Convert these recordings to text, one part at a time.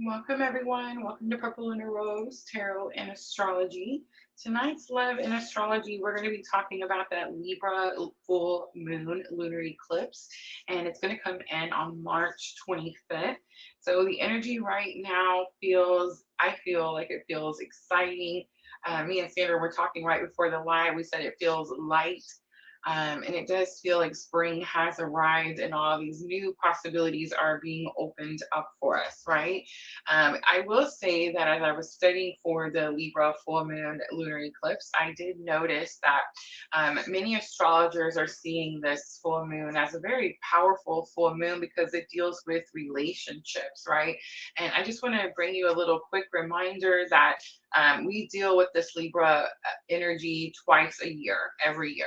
Welcome, everyone. Welcome to Purple Lunar Rose Tarot and Astrology. Tonight's Love and Astrology, we're going to be talking about that Libra full moon lunar eclipse, and it's going to come in on March 25th. So the energy right now I feel like it feels exciting. Me and Sandra were talking right before the live. We said it feels light. And it does feel like spring has arrived and all these new possibilities are being opened up for us, right? I will say that as I was studying for the Libra full moon lunar eclipse, I did notice that many astrologers are seeing this full moon as a very powerful full moon because it deals with relationships, right? And I just want to bring you a little quick reminder that we deal with this Libra energy twice a year, every year.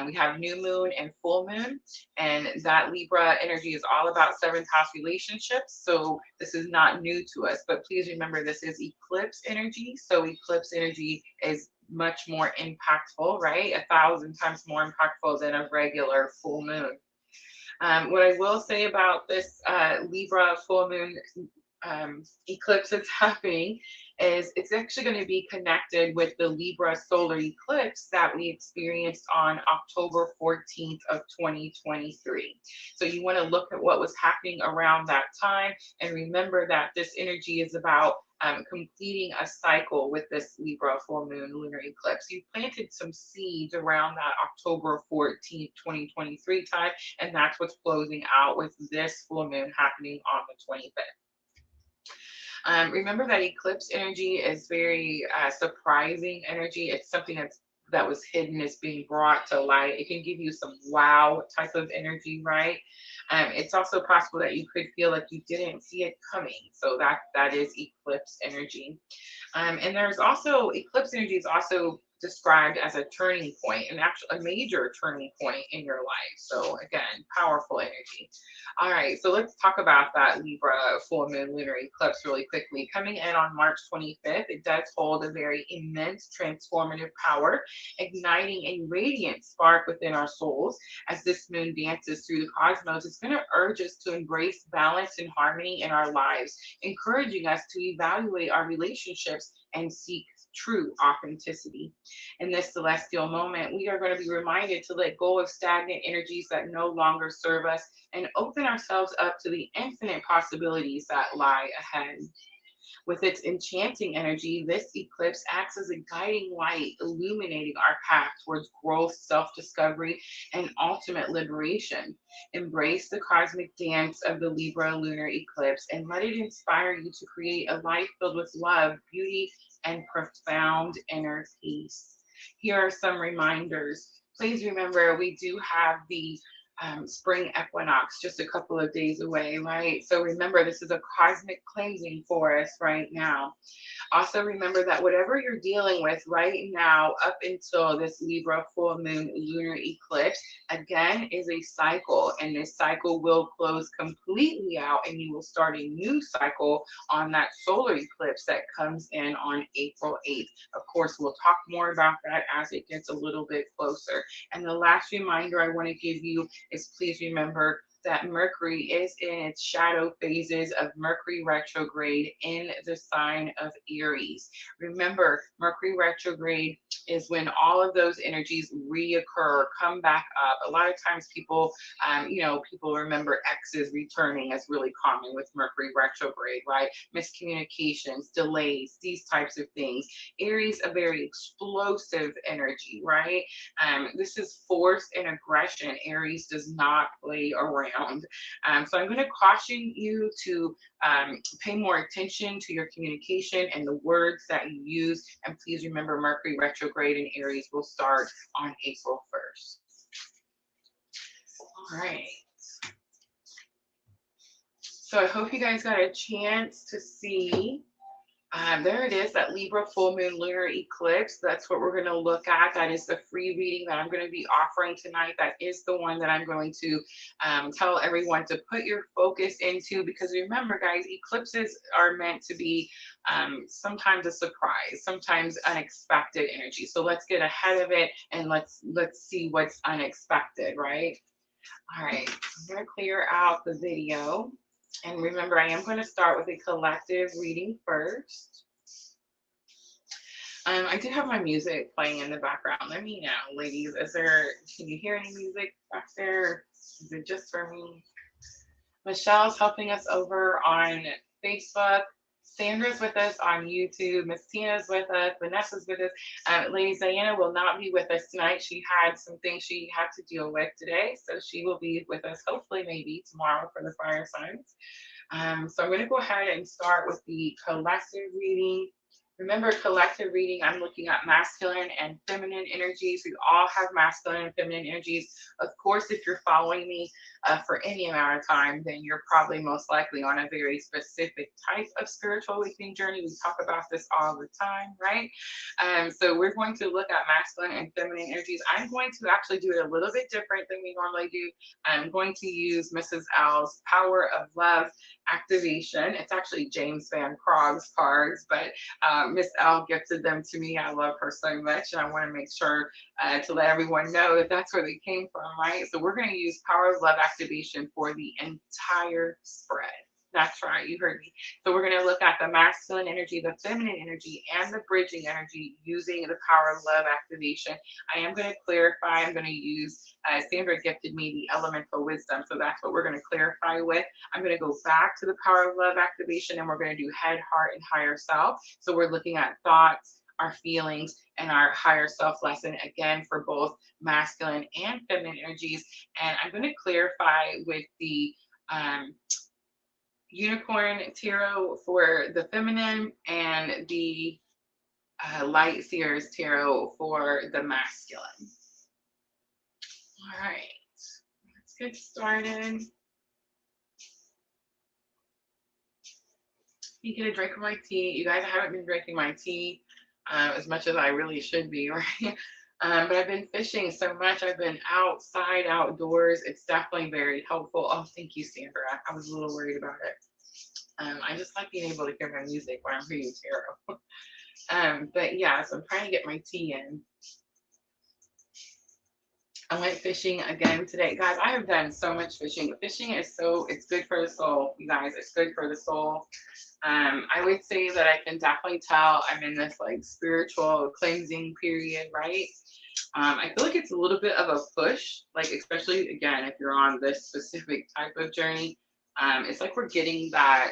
We have new moon and full moon, and that Libra energy is all about seventh house relationships. So this is not new to us, but please remember this is eclipse energy. So eclipse energy is much more impactful, right? 1,000 times more impactful than a regular full moon. What I will say about this Libra full moon eclipse that's happening is it's actually going to be connected with the Libra solar eclipse that we experienced on October 14th of 2023. So you want to look at what was happening around that time and remember that this energy is about completing a cycle with this Libra full moon lunar eclipse. You planted some seeds around that October 14th, 2023 time, and that's what's closing out with this full moon happening on the 25th. Remember that eclipse energy is very surprising energy. It's something that was hidden is being brought to light. It can give you some wow type of energy, right? It's also possible that you could feel like you didn't see it coming. So that is eclipse energy. And there's also eclipse energy is also described as a turning point, and actually a major turning point in your life. So again, powerful energy. All right, so let's talk about that Libra full moon lunar eclipse really quickly. Coming in on March 25th, it does hold a very immense transformative power, igniting a radiant spark within our souls. As this moon dances through the cosmos, it's going to urge us to embrace balance and harmony in our lives, encouraging us to evaluate our relationships and seek true authenticity. In this celestial moment, we are going to be reminded to let go of stagnant energies that no longer serve us and open ourselves up to the infinite possibilities that lie ahead. With its enchanting energy, this eclipse acts as a guiding light, illuminating our path towards growth, self discovery, and ultimate liberation. Embrace the cosmic dance of the Libra lunar eclipse and let it inspire you to create a life filled with love, beauty, and profound inner peace. Here are some reminders. Please remember we do have the spring equinox just a couple of days away, right? So remember, this is a cosmic cleansing for us right now. Also, remember that whatever you're dealing with right now, up until this Libra full moon lunar eclipse, again, is a cycle, and this cycle will close completely out, and you will start a new cycle on that solar eclipse that comes in on April 8th. Of course, we'll talk more about that as it gets a little bit closer. And the last reminder I want to give you is please remember that Mercury is in its shadow phases of Mercury retrograde in the sign of Aries. Remember, Mercury retrograde is when all of those energies reoccur, come back up. A lot of times people remember exes returning as really common with Mercury retrograde, right? Miscommunications, delays, these types of things. Aries, a very explosive energy, right? This is force and aggression. Aries does not play around. So I'm going to caution you to pay more attention to your communication and the words that you use. And please remember, Mercury retrograde in Aries will start on April 1st. All right. So I hope you guys got a chance to see. There it is, that Libra full moon lunar eclipse. That's what we're going to look at. That is the free reading that I'm going to be offering tonight. That is the one that I'm going to tell everyone to put your focus into, because remember, guys, eclipses are meant to be sometimes a surprise, sometimes unexpected energy. So let's get ahead of it and let's see what's unexpected, right? All right, I'm going to clear out the video. And remember, I am going to start with a collective reading first. I do have my music playing in the background. Let me know, ladies. Can you hear any music back there? Is it just for me? Michelle's helping us over on Facebook. Sandra's with us on YouTube. Miss Tina's with us. Vanessa's with us. Lady Diana will not be with us tonight. She had some things she had to deal with today, so she will be with us hopefully maybe tomorrow for the fire signs. So I'm going to go ahead and start with the collective reading. Remember, collective reading, I'm looking at masculine and feminine energies. We all have masculine and feminine energies. Of course, if you're following me for any amount of time, then you're probably most likely on a very specific type of spiritual awakening journey. We talk about this all the time, right? So we're going to look at masculine and feminine energies. I'm going to actually do it a little bit different than we normally do. I'm going to use Mrs. L's Power of Love activation. It's actually James Van Krog's cards, but Miss L gifted them to me. I love her so much, and I want to make sure to let everyone know that that's where they came from, right? So we're going to use Power of Love activation for the entire spread. That's right, you heard me. So we're going to look at the masculine energy, the feminine energy, and the bridging energy using the Power of Love activation. I am going to clarify. I'm going to use, Sandra gifted me the elemental wisdom, so that's what we're going to clarify with. I'm going to go back to the Power of Love activation, and we're going to do head, heart, and higher self. So we're looking at thoughts, our feelings, and our higher self lesson, again, for both masculine and feminine energies. And I'm going to clarify with the Unicorn Tarot for the feminine and the Light Seers Tarot for the masculine. All right, let's get started. You get a drink of my tea. You guys haven't been drinking my tea as much as I really should be, right? But I've been fishing so much. I've been outside, outdoors. It's definitely very helpful. Oh, thank you, Sandra. I was a little worried about it. I just like being able to hear my music when I'm reading tarot. But yeah, so I'm trying to get my tea in. I went fishing again today. Guys, I have done so much fishing. Fishing is it's good for the soul, you guys. It's good for the soul. I would say that I can definitely tell I'm in this like spiritual cleansing period, right? I feel like it's a little bit of a push, like especially again, if you're on this specific type of journey. It's like we're getting that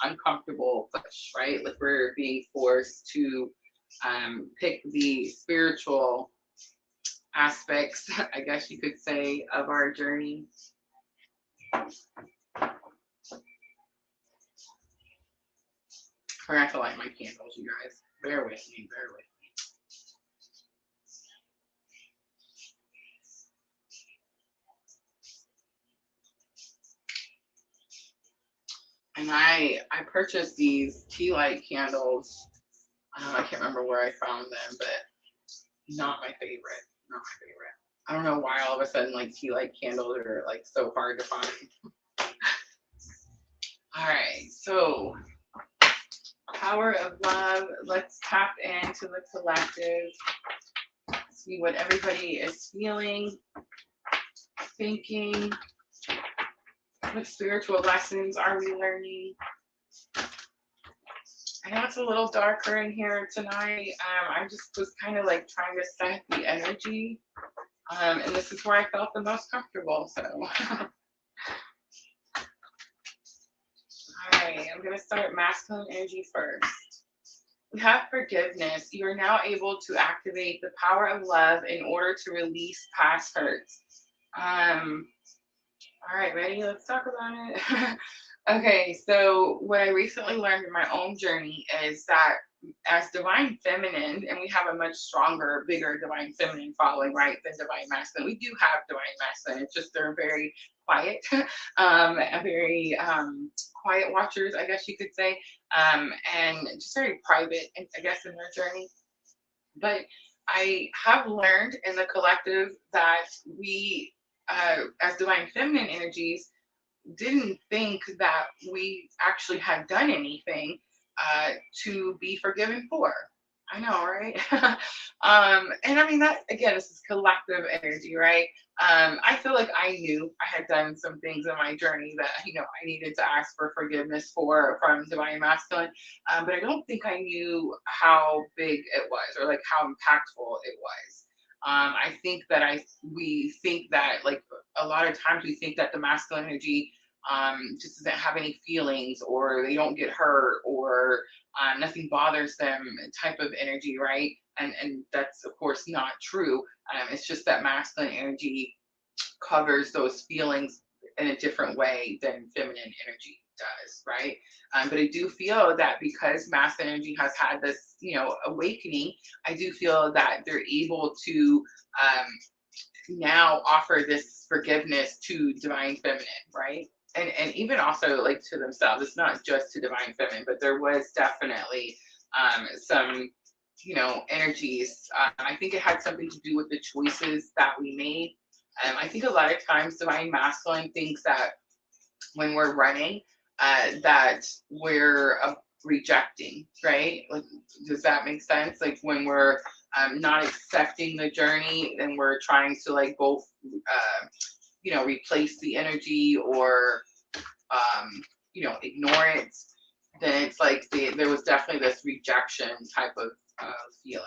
uncomfortable push, right? Like we're being forced to pick the spiritual aspects, I guess you could say, of our journey. I forgot to light my candles, you guys. Bear with me, bear with me. And I purchased these tea light candles. I can't remember where I found them, but not my favorite. Not my favorite. I don't know why all of a sudden like tea light candles are like so hard to find. All right, so Power of Love. Let's tap into the collective. See what everybody is feeling, thinking. What spiritual lessons are we learning? I know it's a little darker in here tonight. I just was kind of like trying to set the energy. And this is where I felt the most comfortable. So, all right, I'm going to start masculine energy first. We have forgiveness. You are now able to activate the power of love in order to release past hurts. All right, ready? Let's talk about it. Okay, so what I recently learned in my own journey is that as divine feminine, and we have a much stronger, bigger divine feminine following, right, than divine masculine. We do have divine masculine. It's just they're very quiet, very quiet watchers, I guess you could say, and just very private, I guess, in their journey. But I have learned in the collective that we, as divine feminine energies, didn't think that we actually had done anything to be forgiven for. I know, right? And I mean that again, this is collective energy, right? I feel like I knew I had done some things in my journey that I needed to ask for forgiveness for from divine masculine, but I don't think I knew how big it was or like how impactful it was. I think that we think that like a lot of times we think that the masculine energy just doesn't have any feelings or they don't get hurt or nothing bothers them type of energy, right? And that's of course not true. It's just that masculine energy covers those feelings in a different way than feminine energy does, right? But I do feel that because masculine energy has had this, awakening, I do feel that they're able to um, now offer this forgiveness to divine feminine, right? And even also like to themselves. It's not just to divine feminine, but there was definitely some energies. I think it had something to do with the choices that we made. I think a lot of times divine masculine thinks that when we're running, that we're rejecting, right? Like, does that make sense? Like when we're not accepting the journey, then we're trying to like both, replace the energy or, ignore it. Then it's like there was definitely this rejection type of feeling,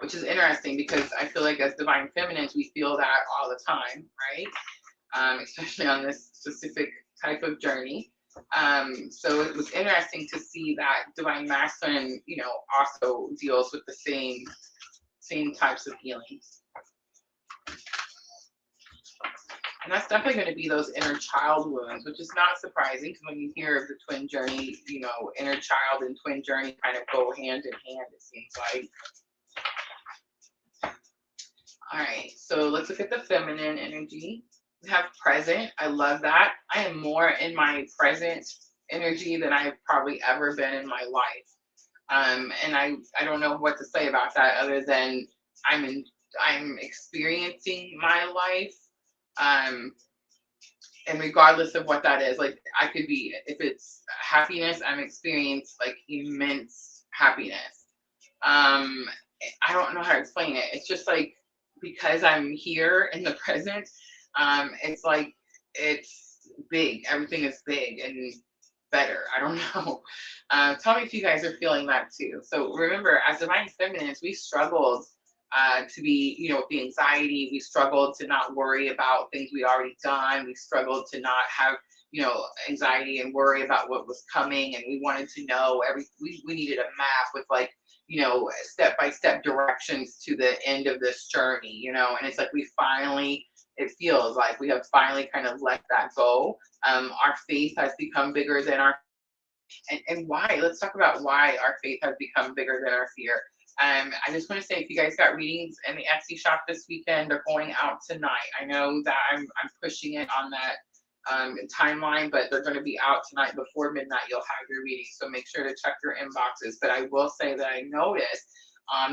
which is interesting because I feel like as divine feminines, we feel that all the time, right? Especially on this specific type of journey. So it was interesting to see that divine masculine, also deals with the same types of healings. And that's definitely going to be those inner child wounds, which is not surprising because when you hear of the twin journey, inner child and twin journey kind of go hand in hand, it seems like. All right, so let's look at the feminine energy. We have present. I love that. I am more in my present energy than I've probably ever been in my life. And I don't know what to say about that other than I'm experiencing my life. And regardless of what that is, like I could be, if it's happiness, I'm experiencing like immense happiness. Um, I don't know how to explain it. It's just like because I'm here in the present, it's like it's big. Everything is big and better. I don't know. Tell me if you guys are feeling that too. So remember, as divine feminines, we struggled to be, with the anxiety. We struggled to not worry about things we already done. We struggled to not have, anxiety and worry about what was coming. And we wanted to know we needed a map with like, step-by-step directions to the end of this journey, and it's like it feels like we have finally kind of let that go. Our faith has become bigger than our, and why, let's talk about why our faith has become bigger than our fear. I just want to say, if you guys got readings in the Etsy shop this weekend, they're going out tonight. I know that I'm pushing it on that timeline, but they're going to be out tonight before midnight. You'll have your reading, so make sure to check your inboxes. But I will say that I noticed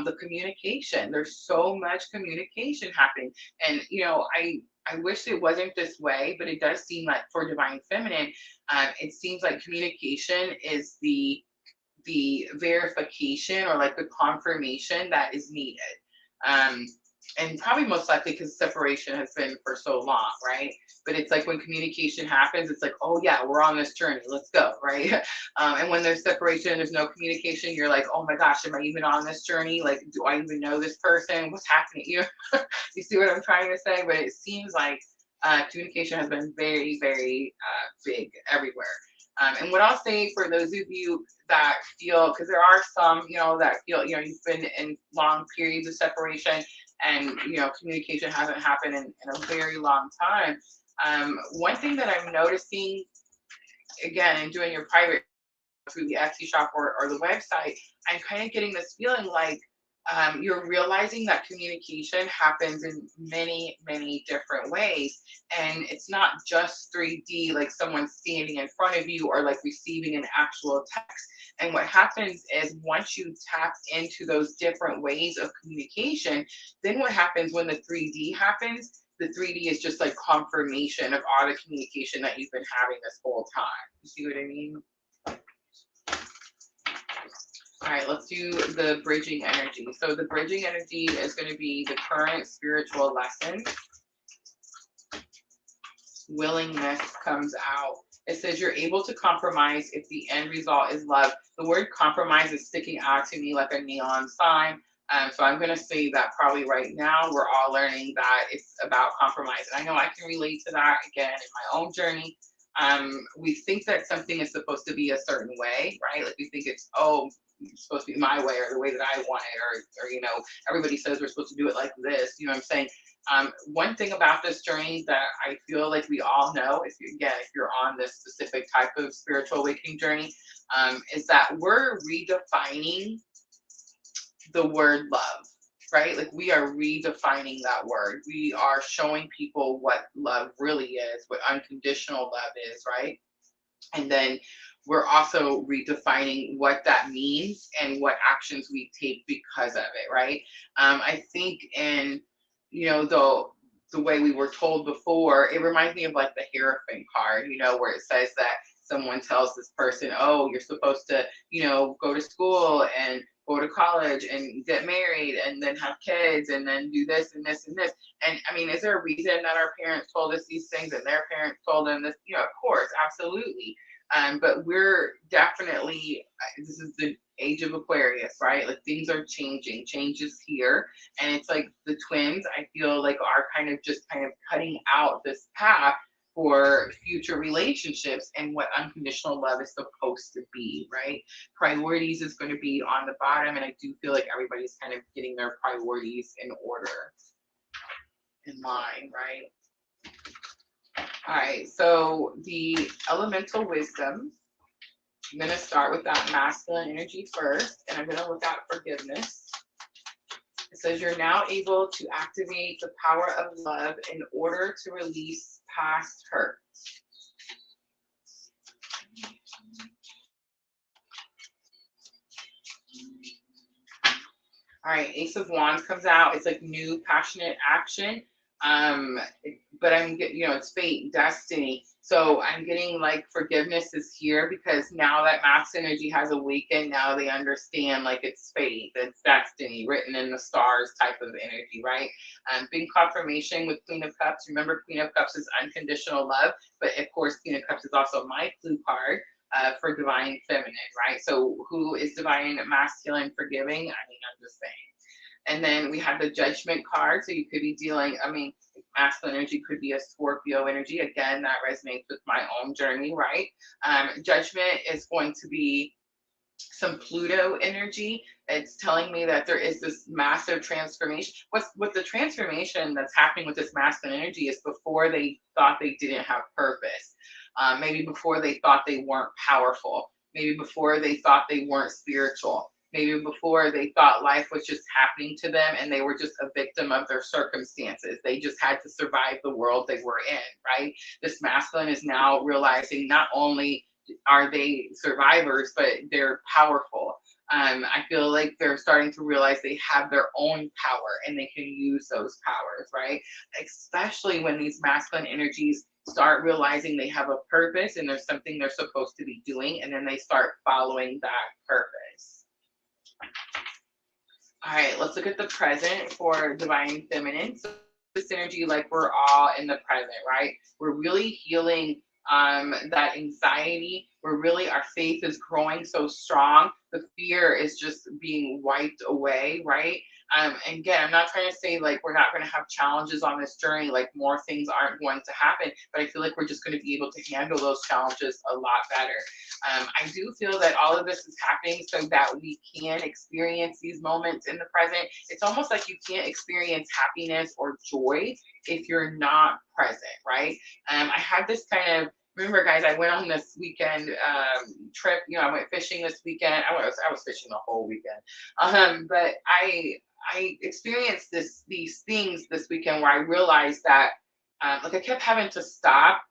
the communication. There's so much communication happening, and I wish it wasn't this way, but it does seem like for divine feminine, it seems like communication is the verification or like the confirmation that is needed. Um, and probably most likely because separation has been for so long, right? But it's like when communication happens, it's like, oh yeah, we're on this journey, let's go, right? And when there's separation, there's no communication, you're like, oh my gosh, am I even on this journey? Like, do I even know this person? What's happening? You see what I'm trying to say? But it seems like communication has been very, very big everywhere. And what I'll say for those of you that feel, because there are some, that feel, you've been in long periods of separation and, communication hasn't happened in a very long time. One thing that I'm noticing, again, in doing your private through the Etsy shop or the website, I'm kind of getting this feeling like you're realizing that communication happens in many, many different ways. And it's not just 3D, like someone standing in front of you or like receiving an actual text. And what happens is once you tap into those different ways of communication, then what happens when the 3D happens? The 3D is just like confirmation of all the communication that you've been having this whole time. You see what I mean? All right, let's do the bridging energy. So the bridging energy is going to be the current spiritual lesson. Willingness comes out. It says you're able to compromise if the end result is love. The word compromise is sticking out to me like a neon sign. So I'm going to say that probably right now we're all learning that it's about compromise. And I know I can relate to that again in my own journey. We think that something is supposed to be a certain way, right? Like we think it's, oh, it's supposed to be my way or the way that I want it, or you know, everybody says we're supposed to do it like this. You know what I'm saying? One thing about this journey that I feel like we all know, if you're on this specific type of spiritual awakening journey, is that we're redefining the word love, right? Like we are redefining that word. We are showing people what love really is, what unconditional love is, right? And then we're also redefining what that means and what actions we take because of it, right? I think in, you know, the way we were told before, it reminds me of like the Hierophant card, you know, where it says that someone tells this person, oh, you're supposed to, you know, go to school and go to college and get married and then have kids and then do this and this and this. And I mean, is there a reason that our parents told us these things and their parents told them this? You know, of course, absolutely. But we're definitely, this is the age of Aquarius, right? Like things are changing, change is here. And it's like the twins, I feel like are kind of cutting out this path for future relationships and what unconditional love is supposed to be, right? Priorities is going to be on the bottom. And I do feel like everybody's kind of getting their priorities in order, in line, right? All right, so the elemental wisdom, I'm going to start with that masculine energy first, and I'm going to look at forgiveness. It says you're now able to activate the power of love in order to release past hurt. All right, Ace of Wands comes out. It's like new passionate action. But I'm getting, you know, it's fate, destiny. So I'm getting like forgiveness is here because now that mass energy has awakened, now they understand like it's fate, it's destiny, written in the stars type of energy, right? Big confirmation with Queen of Cups. Remember, Queen of Cups is unconditional love, but of course, Queen of Cups is also my clue card. For divine feminine, right? So who is divine masculine forgiving? I mean, I'm just saying. And then we have the judgment card. So you could be dealing, I mean, masculine energy could be a Scorpio energy. Again, that resonates with my own journey, right? Judgment is going to be some Pluto energy. It's telling me that there is this massive transformation. What the transformation that's happening with this masculine energy is before they thought they didn't have purpose. Maybe before they thought they weren't powerful. Maybe before they thought they weren't spiritual. Maybe before they thought life was just happening to them and they were just a victim of their circumstances. They just had to survive the world they were in, right? This masculine is now realizing not only are they survivors, but they're powerful. I feel like they're starting to realize they have their own power and they can use those powers, right? Especially when these masculine energies start realizing they have a purpose and there's something they're supposed to be doing, and then they start following that purpose. All right, let's look at the present for divine feminine. So this energy, like we're all in the present, right? We're really healing that anxiety. We're really, our faith is growing so strong. The fear is just being wiped away, right? And again, I'm not trying to say like we're not going to have challenges on this journey, like more things aren't going to happen, but I feel like we're just going to be able to handle those challenges a lot better. I do feel that all of this is happening so that we can experience these moments in the present. It's almost like you can't experience happiness or joy if you're not present, right? I had this kind of, remember guys, I went on this weekend trip, you know, I went fishing this weekend. I was fishing the whole weekend. But I experienced these things this weekend where I realized that like I kept having to stop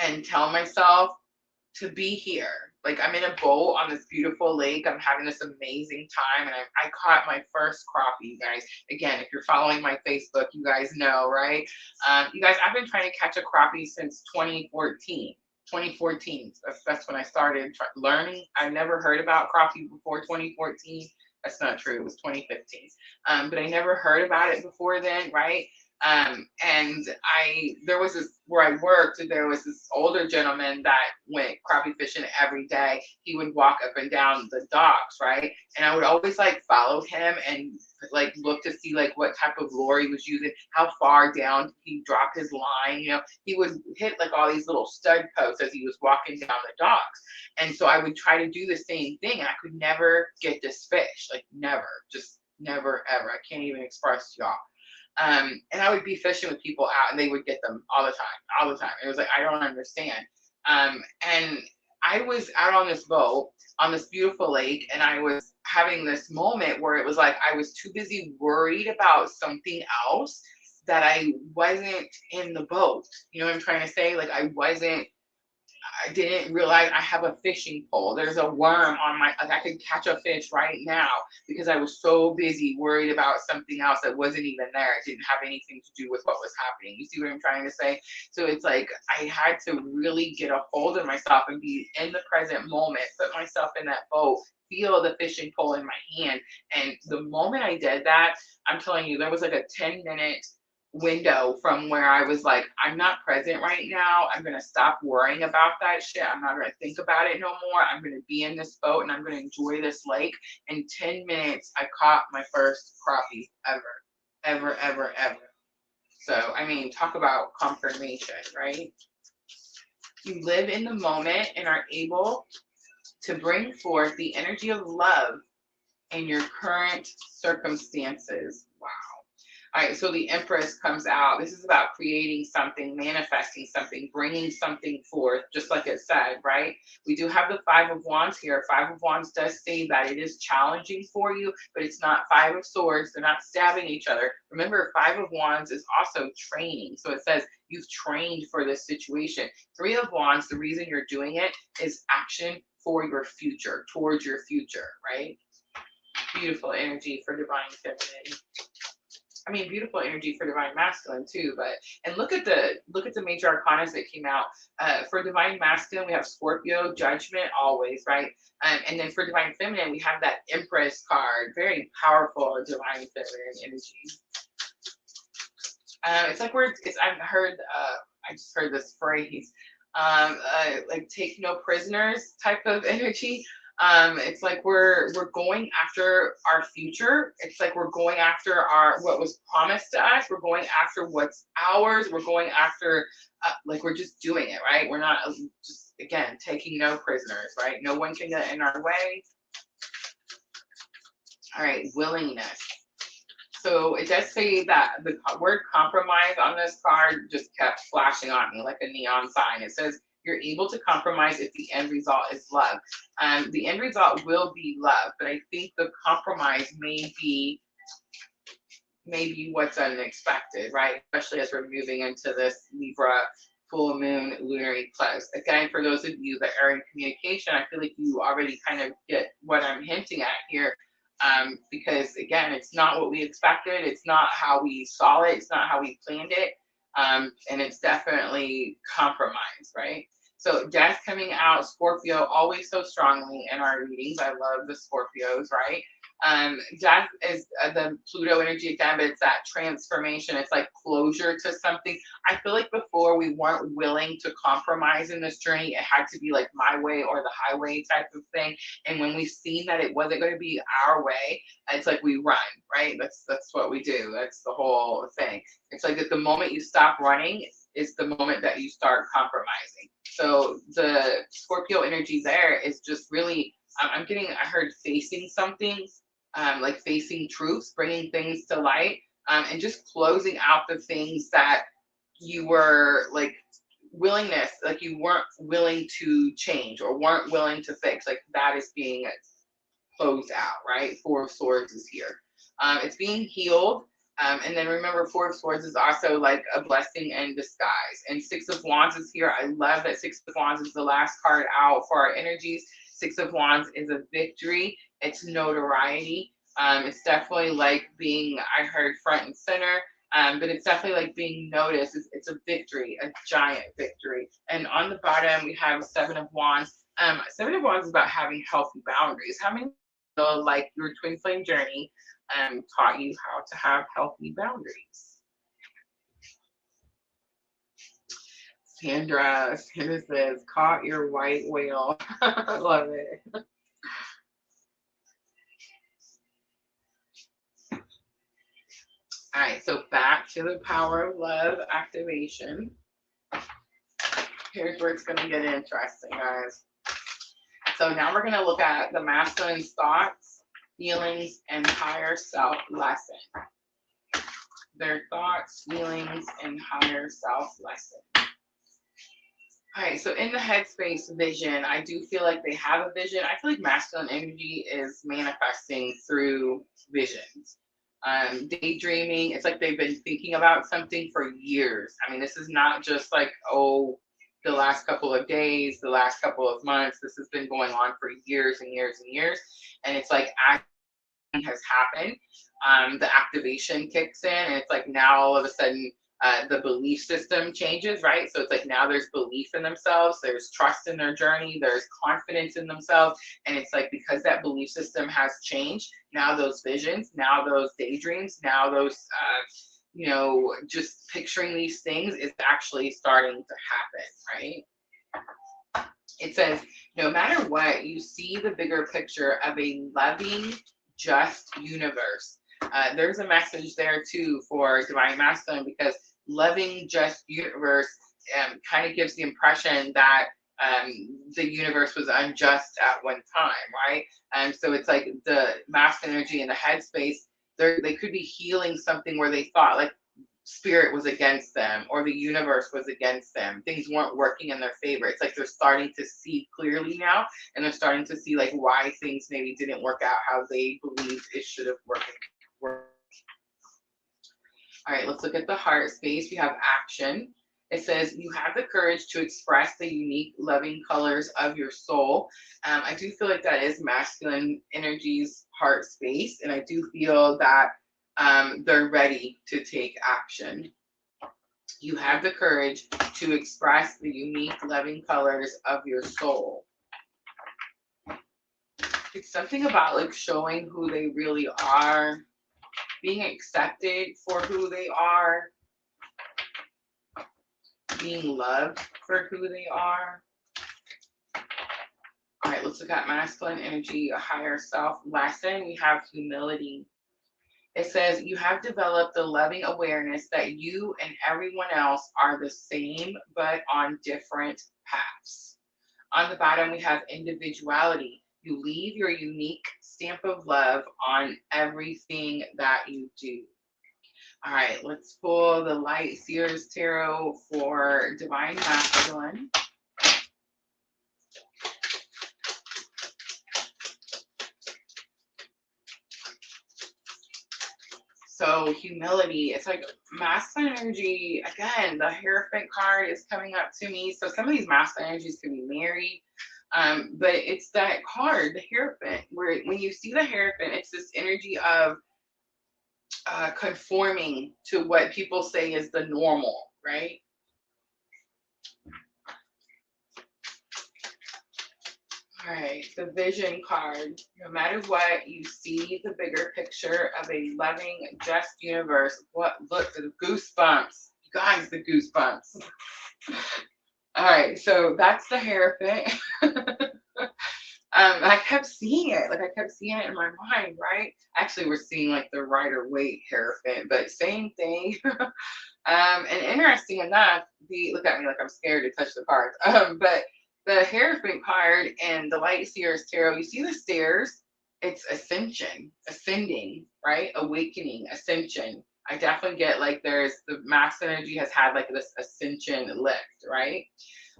and tell myself to be here. Like I'm in a boat on this beautiful lake. I'm having this amazing time, and I caught my first crappie, you guys. Again, if you're following my Facebook, you guys know, right? You guys, I've been trying to catch a crappie since 2014. 2014. That's when I started learning. I never heard about coffee before 2014. That's not true. It was 2015. But I never heard about it before then, right? And there was this where I worked. There was this older gentleman that went crappie fishing every day. He would walk up and down the docks, right? And I would always like follow him and like look to see like what type of lure he was using, how far down he dropped his line. You know, he would hit like all these little stud posts as he was walking down the docks. And so I would try to do the same thing. And I could never get this fish, like never, just never ever. I can't even express to y'all. And I would be fishing with people out and they would get them all the time, all the time. It was like, I don't understand. And I was out on this boat on this beautiful lake, and I was having this moment where it was like I was too busy worried about something else that I wasn't in the boat. You know what I'm trying to say? Like I didn't realize I have a fishing pole. There's a worm on like I could catch a fish right now because I was so busy worried about something else that wasn't even there. It didn't have anything to do with what was happening. You see what I'm trying to say? So it's like I had to really get a hold of myself and be in the present moment, put myself in that boat, feel the fishing pole in my hand. And the moment I did that, I'm telling you, there was like a 10-minute window from where I was like, I'm not present right now. I'm gonna stop worrying about that shit. I'm not gonna think about it no more. I'm gonna be in this boat and I'm gonna enjoy this lake. In 10 minutes, I caught my first crappie ever. So I mean, talk about confirmation, right? You live in the moment and are able to bring forth the energy of love in your current circumstances. Wow. All right, so the Empress comes out. This is about creating something, manifesting something, bringing something forth, just like it said, right? We do have the Five of Wands here. Five of Wands does say that it is challenging for you, but it's not Five of Swords. They're not stabbing each other. Remember, Five of Wands is also training. So it says you've trained for this situation. Three of Wands, the reason you're doing it is action for your future, towards your future, right? Beautiful energy for divine feminine. I mean, beautiful energy for divine masculine too. But and look at the major arcanas that came out. For divine masculine, we have Scorpio, Judgment, always, right? And then for divine feminine, we have that Empress card, very powerful divine feminine energy. It's like I've heard. I just heard this phrase, like take no prisoners type of energy. It's like we're going after our future. It's like we're going after what was promised to us. We're going after what's ours. We're going after like we're just doing it, right? We're not just again taking no prisoners, right? No one can get in our way. All right, willingness. So it does say that the word compromise on this card just kept flashing on me like a neon sign. It says you're able to compromise if the end result is love. The end result will be love, but I think the compromise may be what's unexpected, right? Especially as we're moving into this Libra full moon lunar eclipse. Again, for those of you that are in communication, I feel like you already kind of get what I'm hinting at here. Because again, it's not what we expected. It's not how we saw it. It's not how we planned it. And it's definitely compromise, right? So death coming out, Scorpio, always so strongly in our readings. I love the Scorpios, right? Death is the Pluto energy again, but it's that transformation. It's like closure to something. I feel like before we weren't willing to compromise in this journey. It had to be like my way or the highway type of thing. And when we've seen that it wasn't going to be our way, it's like we run, right? That's what we do. That's the whole thing. It's like at the moment you stop running is the moment that you start compromising. So the Scorpio energy there is just really, I heard facing something, like facing truths, bringing things to light, and just closing out the things that you were like willingness, like you weren't willing to change or weren't willing to fix, like that is being closed out, right? Four of Swords is here. It's being healed. And then remember, Four of Swords is also like a blessing in disguise. And Six of Wands is here. I love that Six of Wands is the last card out for our energies. Six of Wands is a victory. It's notoriety. It's definitely like being, I heard front and center. But it's definitely like being noticed. It's a victory, a giant victory. And on the bottom, we have Seven of Wands. Seven of Wands is about having healthy boundaries. How many feel like your twin flame journey taught you how to have healthy boundaries? Sandra says, caught your white whale. I love it. All right, so back to the power of love activation. Here's where it's going to get interesting, guys. So now we're going to look at the masculine's thoughts, feelings, and higher self lesson. Their thoughts, feelings, and higher self lesson. All right, so in the headspace vision, I do feel like they have a vision. I feel like masculine energy is manifesting through visions. Daydreaming, it's like they've been thinking about something for years. I mean, this is not just like, oh, the last couple of days, the last couple of months. This has been going on for years and years and years. And it's like acting has happened. The activation kicks in, and it's like now all of a sudden the belief system changes, right? So it's like now there's belief in themselves, there's trust in their journey, there's confidence in themselves. And it's like because that belief system has changed, now those visions, now those daydreams, now those, just picturing these things is actually starting to happen, right? It says, no matter what, you see the bigger picture of a loving, just universe. There's a message there too for divine masculine, because loving just universe kind of gives the impression that the universe was unjust at one time, right? And so it's like the masculine energy in the headspace, they could be healing something where they thought like spirit was against them or the universe was against them. Things weren't working in their favor. It's like they're starting to see clearly now, and they're starting to see like why things maybe didn't work out how they believed it should have worked. All right, let's look at the heart space. We have action. It says you have the courage to express the unique loving colors of your soul. I do feel like that is masculine energy's heart space, and I do feel that they're ready to take action. You have the courage to express the unique loving colors of your soul. It's something about like showing who they really are, being accepted for who they are, being loved for who they are. All right, let's look at masculine energy, a higher self lesson. We have humility. It says you have developed the loving awareness that you and everyone else are the same, but on different paths. On the bottom, we have individuality. You leave your unique stamp of love on everything that you do. All right, let's pull the Light Seers Tarot for Divine Masculine. So humility, it's like masculine energy. Again, the Hierophant card is coming up to me. So some of these masculine energies can be married. But it's that card, the Hierophant, where when you see the Hierophant, it's this energy of conforming to what people say is the normal, right? All right, the Vision card. No matter what, you see the bigger picture of a loving, just universe. What? Look, the goosebumps. You guys, the goosebumps. All right, so that's the Hierophant. I kept seeing it, like I kept seeing it in my mind, right? Actually, we're seeing like the Rider-Waite Hierophant, but same thing. And interesting enough, look at me like I'm scared to touch the cards. But the Hierophant card and the Light Seers Tarot, you see the stairs? It's ascension, ascending, right? Awakening, ascension. I definitely get like there's the masculine energy has had like this ascension lift, right?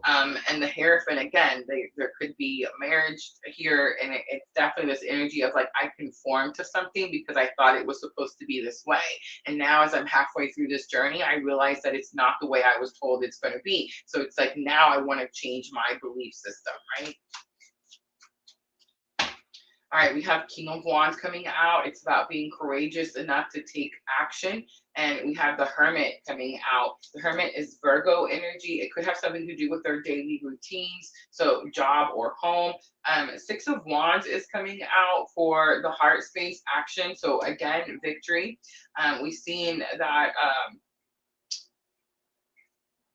And the Hierophant, again, there could be a marriage here, and it's definitely this energy of like I conformed to something because I thought it was supposed to be this way, and now as I'm halfway through this journey, I realize that it's not the way I was told it's going to be. So it's like now I want to change my belief system, right? All right, we have King of Wands coming out. It's about being courageous enough to take action. And we have the Hermit coming out. The Hermit is Virgo energy. It could have something to do with their daily routines, so job or home. Six of Wands is coming out for the heart space action. So again, victory. We've seen that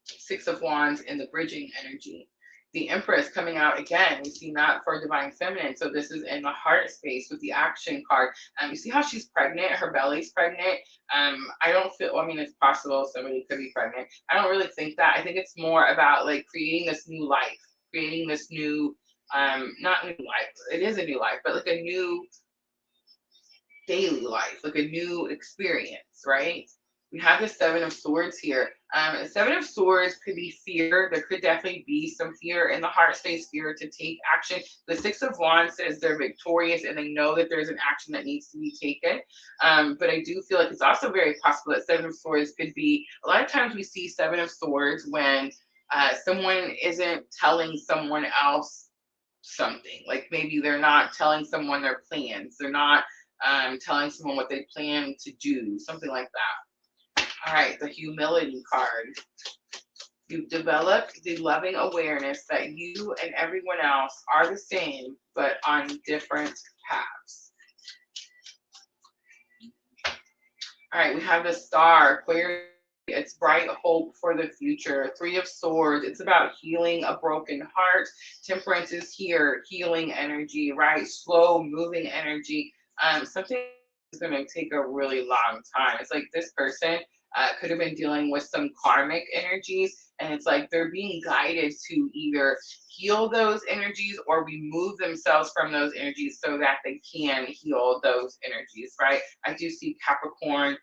Six of Wands in the bridging energy. The Empress coming out again. We've seen that for Divine Feminine. So this is in the heart space with the action card. You see how she's pregnant? Her belly's pregnant. I don't feel, I mean, it's possible somebody could be pregnant. I don't really think that. I think it's more about like creating this new life, creating this new, not new life, it is a new life, but like a new daily life, like a new experience, right? We have the Seven of Swords here. Seven of Swords could be fear. There could definitely be some fear in the heart space, fear to take action. The Six of Wands says they're victorious and they know that there's an action that needs to be taken. But I do feel like it's also very possible that Seven of Swords could be, a lot of times we see Seven of Swords when someone isn't telling someone else something. Like maybe they're not telling someone their plans. They're not telling someone what they plan to do, something like that. All right, the humility card. You've developed the loving awareness that you and everyone else are the same, but on different paths. All right, we have the Star, Aquarius. It's bright hope for the future. Three of Swords. It's about healing a broken heart. Temperance is here, healing energy, right? Slow moving energy. Something is going to take a really long time. It's like this person could have been dealing with some karmic energies, and it's like they're being guided to either heal those energies or remove themselves from those energies so that they can heal those energies, right? I do see Capricorn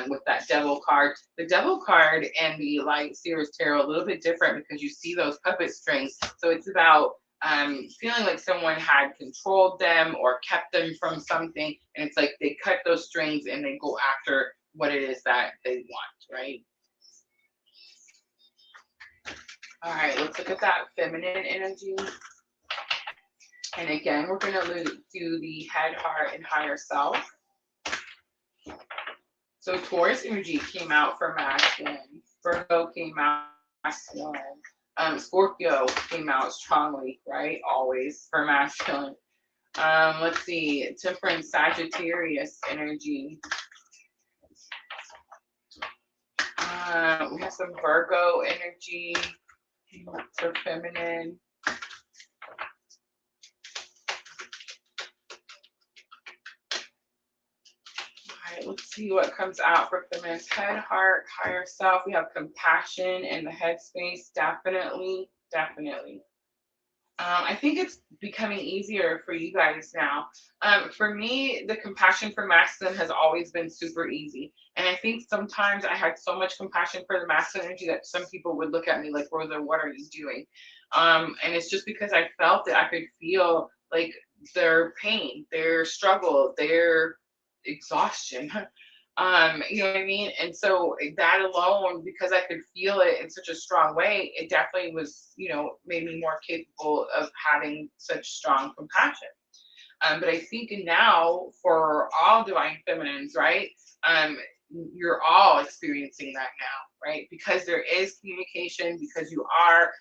with that Devil card. The Devil card and the Light Seers Tarot a little bit different because you see those puppet strings. So it's about feeling like someone had controlled them or kept them from something, and it's like they cut those strings and they go after what it is that they want, right? All right, let's look at that feminine energy. And again, we're going to look to the head, heart, and higher self. So Taurus energy came out for masculine. Virgo came out masculine. Scorpio came out strongly, right? Always for masculine. Let's see, Temperance, Sagittarius energy. We have some Virgo energy for feminine. All right, let's see what comes out for feminine's head, heart, higher self. We have compassion in the headspace, definitely, definitely. I think it's becoming easier for you guys now. For me, the compassion for masculine has always been super easy. And I think sometimes I had so much compassion for the masculine energy that some people would look at me like, Rosa, what are you doing? And it's just because I felt that I could feel like their pain, their struggle, their exhaustion. You know what I mean? And so that alone, because I could feel it in such a strong way, it definitely was, you know, made me more capable of having such strong compassion. But I think now for all divine feminines, right? You're all experiencing that now, right? Because there is communication, because you are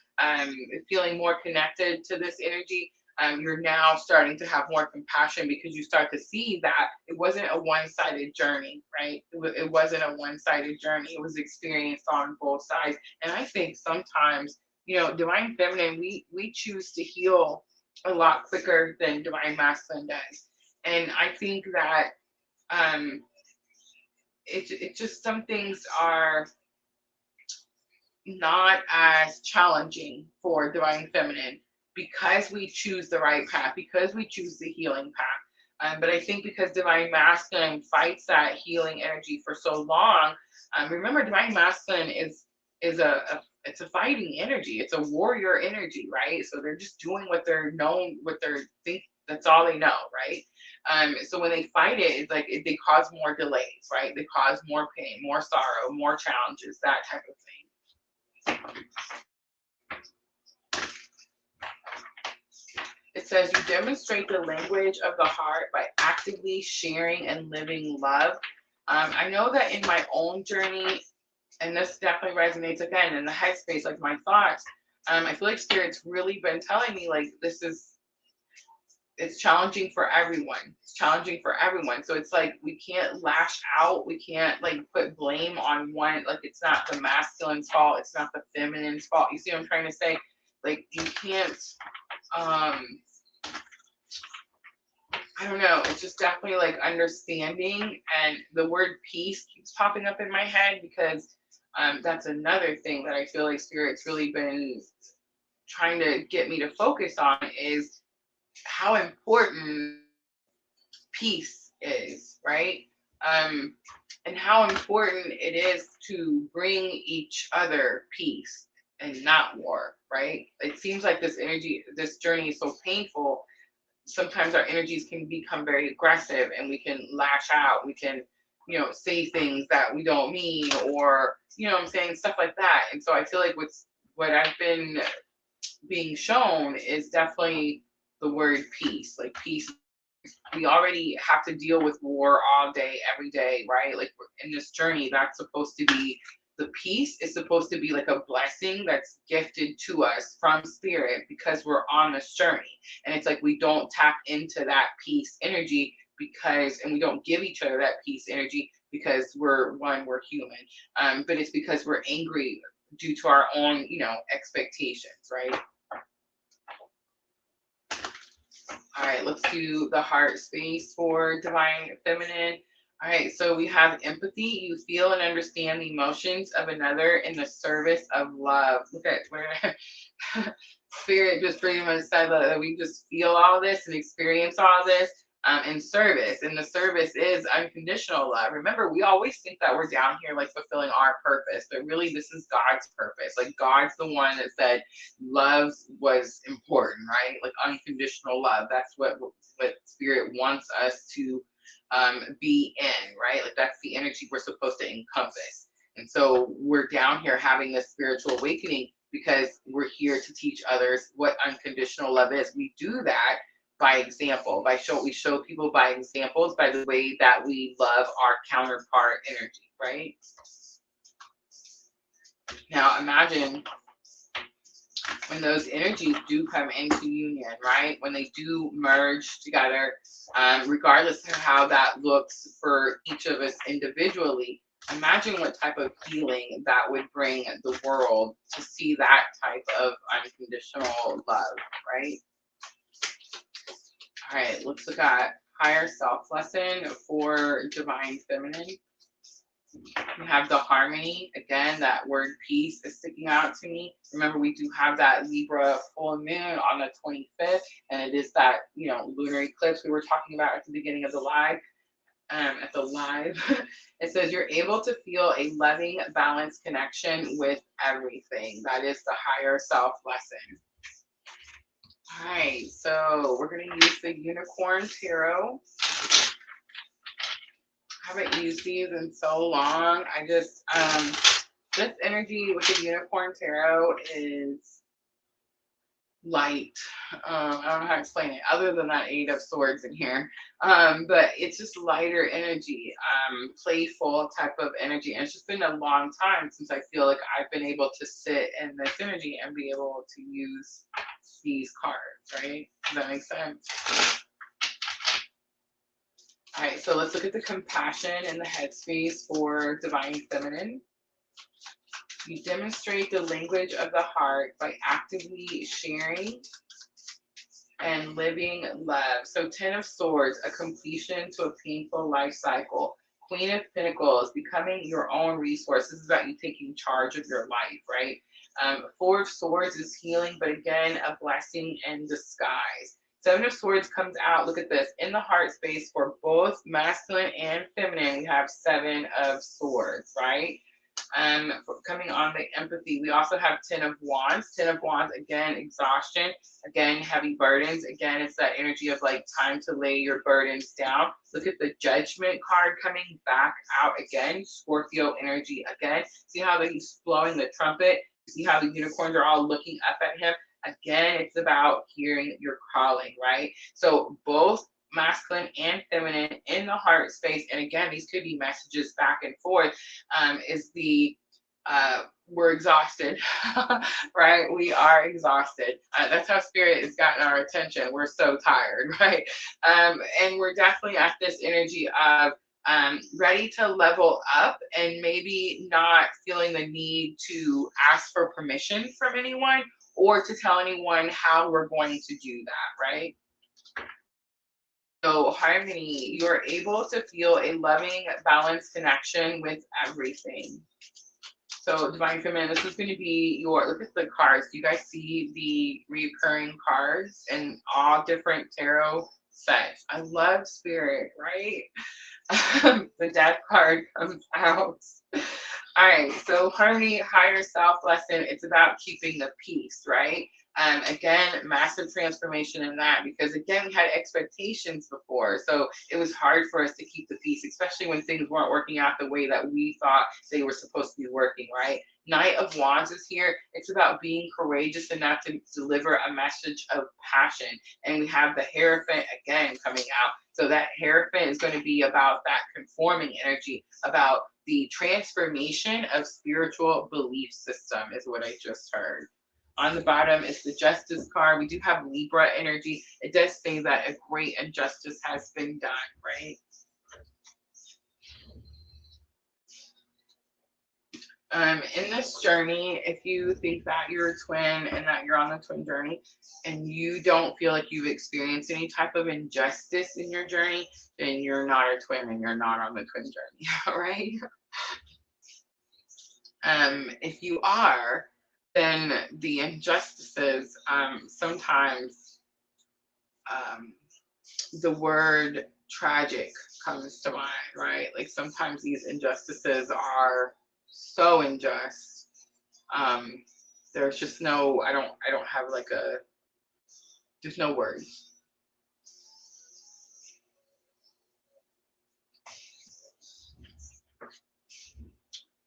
feeling more connected to this energy. You're now starting to have more compassion because you start to see that it wasn't a one-sided journey, right? It wasn't a one-sided journey. It was experienced on both sides. And I think sometimes, you know, divine feminine, we choose to heal a lot quicker than divine masculine does. And I think that it just, some things are not as challenging for divine feminine because we choose the right path, because we choose the healing path. But I think because divine masculine fights that healing energy for so long, remember divine masculine is it's a fighting energy. It's a warrior energy, right? So they're just doing what they're known, what they're think that's all they know, right? So when they fight it, it's like they cause more delays, right? They cause more pain, more sorrow, more challenges, that type of thing. It's It says you demonstrate the language of the heart by actively sharing and living love. I know that in my own journey, and this definitely resonates again in the headspace, like my thoughts. I feel like Spirit's really been telling me like it's challenging for everyone. It's challenging for everyone. So it's like we can't lash out. We can't like put blame on one. Like it's not the masculine's fault. It's not the feminine's fault. You see what I'm trying to say? Like you can't. I don't know. It's just definitely like understanding, and the word peace keeps popping up in my head because that's another thing that I feel like Spirit's really been trying to get me to focus on is how important peace is, right? And how important it is to bring each other peace and not war, right? It seems like this journey is so painful. Sometimes our energies can become very aggressive and we can lash out. We can, say things that we don't mean, or, what I'm saying, stuff like that. And so I feel like what I've been being shown is definitely the word peace. Like peace, we already have to deal with war all day, every day, right? Like in this journey, that's supposed to be the peace is supposed to be like a blessing that's gifted to us from Spirit because we're on this journey. And it's like we don't tap into that peace energy and we don't give each other that peace energy because we're human. But it's because we're angry due to our own, expectations, right? All right, let's do the heart space for divine feminine. All right, so we have empathy. You feel and understand the emotions of another in the service of love. Look at where Spirit just pretty much said that we just feel all this and experience all this in service. And the service is unconditional love. Remember, we always think that we're down here like fulfilling our purpose, but really this is God's purpose. Like God's the one that said love was important, right? Like unconditional love. That's what Spirit wants us to be in, right? Like that's the energy we're supposed to encompass. And so we're down here having this spiritual awakening because we're here to teach others what unconditional love is. We do that by example, we show people by examples, by the way that we love our counterpart energy, right? Now imagine when those energies do come into union, right? When they do merge together, regardless of how that looks for each of us individually, imagine what type of healing that would bring the world to see that type of unconditional love, right? All right, let's look at higher self lesson for divine feminine. We have the harmony. Again, that word peace is sticking out to me. Remember, we do have that Libra full moon on the 25th, and it is that, lunar eclipse we were talking about at the beginning of the live. It says you're able to feel a loving, balanced connection with everything. That is the higher self lesson. All right, so we're going to use the Unicorn Tarot. I haven't used these in so long. I just, this energy with the Unicorn Tarot is light. I don't know how to explain it other than that 8 of Swords in here. But it's just lighter energy, playful type of energy. And it's just been a long time since I feel like I've been able to sit in this energy and be able to use these cards, right? Does that make sense? All right, so let's look at the compassion and the headspace for divine feminine. You demonstrate the language of the heart by actively sharing and living love. So 10 of Swords, a completion to a painful life cycle. Queen of Pentacles, becoming your own resource. This is about you taking charge of your life, right? 4 of Swords is healing, but again, a blessing in disguise. 7 of Swords comes out, look at this, in the heart space for both masculine and feminine, we have 7 of Swords, right? Coming on the empathy, we also have 10 of Wands. 10 of Wands, again, exhaustion, again, heavy burdens. Again, it's that energy of like time to lay your burdens down. Look at the Judgment card coming back out again, Scorpio energy again. See how he's blowing the trumpet? See how the unicorns are all looking up at him? Again, it's about hearing your calling, right? So both masculine and feminine in the heart space, and again, these could be messages back and forth, is the we're exhausted, right? We are exhausted. That's how spirit has gotten our attention. We're so tired, right? And we're definitely at this energy of ready to level up and maybe not feeling the need to ask for permission from anyone or to tell anyone how we're going to do that, right? So, harmony, you're able to feel a loving, balanced connection with everything. So, divine feminine, this is going to be your, look at the cards. Do you guys see the recurring cards and all different tarot sets? I love spirit, right? The death card comes out. All right, so harmony, higher self lesson, it's about keeping the peace, right? Again, massive transformation in that because again, we had expectations before. So it was hard for us to keep the peace, especially when things weren't working out the way that we thought they were supposed to be working, right? Knight of Wands is here. It's about being courageous enough to deliver a message of passion. And we have the Hierophant again coming out. So that Hierophant is going to be about that conforming energy, about the transformation of spiritual belief system is what I just heard. On the bottom is the Justice card. We do have Libra energy. It does say that a great injustice has been done, right? In this journey, if you think that you're a twin and that you're on the twin journey and you don't feel like you've experienced any type of injustice in your journey, then you're not a twin and you're not on the twin journey, right? If you are, then the injustices, sometimes the word tragic comes to mind, right? Like sometimes these injustices are so unjust. There's just no, I don't have like there's no words.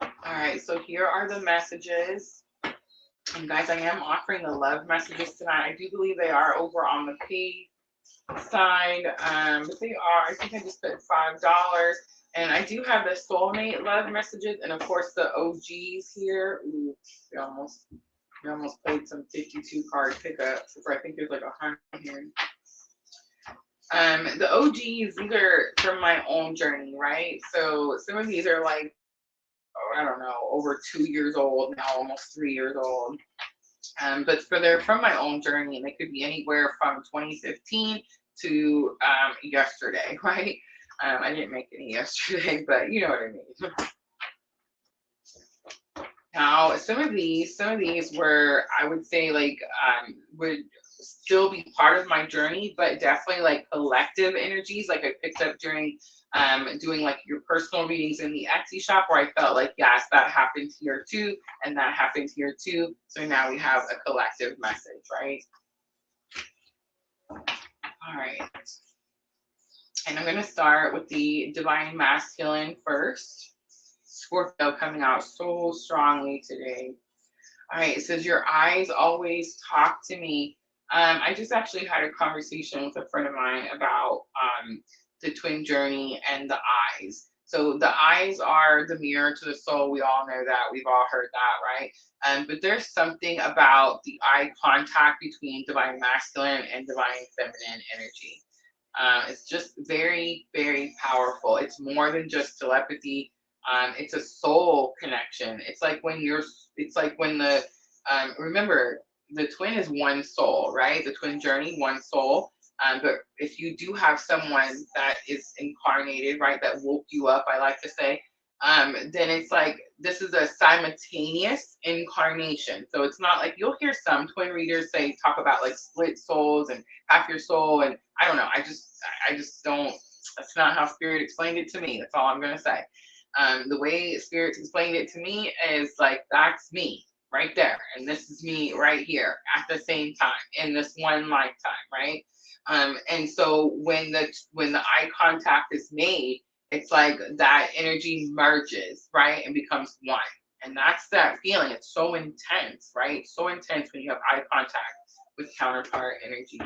All right, so here are the messages. And guys, I am offering the love messages tonight. I do believe they are over on the page side, but they are, I think I just put $5. And I do have the soulmate love messages and of course the OGs here. Ooh, we almost played some 52 card pickups. I think there's like 100 here. The OGs, these are from my own journey, right? So some of these are like, I don't know, over 2 years old now, almost 3 years old. But they're from my own journey, and they could be anywhere from 2015 to yesterday, right? I didn't make any yesterday, but you know what I mean. Now, some of these were, I would say, like, would still be part of my journey, but definitely like collective energies, like I picked up during doing like your personal readings in the Etsy shop, where I felt like, yes, that happened here too, and that happened here too. So now we have a collective message, right? All right. And I'm going to start with the divine masculine first. Scorpio coming out so strongly today. All right, it says, your eyes always talk to me. I just actually had a conversation with a friend of mine about the twin journey and the eyes. So the eyes are the mirror to the soul. We all know that. We've all heard that, right? But there's something about the eye contact between divine masculine and divine feminine energy. It's just very, very powerful. It's more than just telepathy. It's a soul connection. It's like when the, remember, the twin is one soul, right? The twin journey, one soul. But if you do have someone that is incarnated, right, that woke you up, I like to say, then it's like this is a simultaneous incarnation. So it's not like, you'll hear some twin readers talk about like split souls and half your soul, and I don't know. I just don't. That's not how Spirit explained it to me. That's all I'm gonna say. The way Spirit explained it to me is like, that's me right there, and this is me right here at the same time in this one lifetime, right? And so when the eye contact is made, it's like that energy merges, right, and becomes one. And that's that feeling. It's so intense, right? So intense when you have eye contact. with counterpart energy.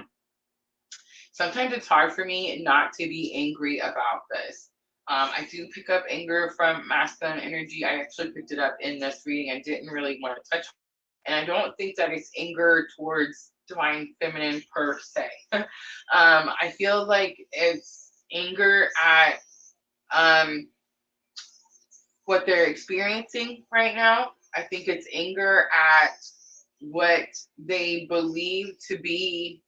Sometimes it's hard for me not to be angry about this. I do pick up anger from masculine energy. I actually picked it up in this reading. I didn't really want to touch, and I don't think that it's anger towards divine feminine per se. I feel like it's anger at what they're experiencing right now. I think it's anger at what they believe to be,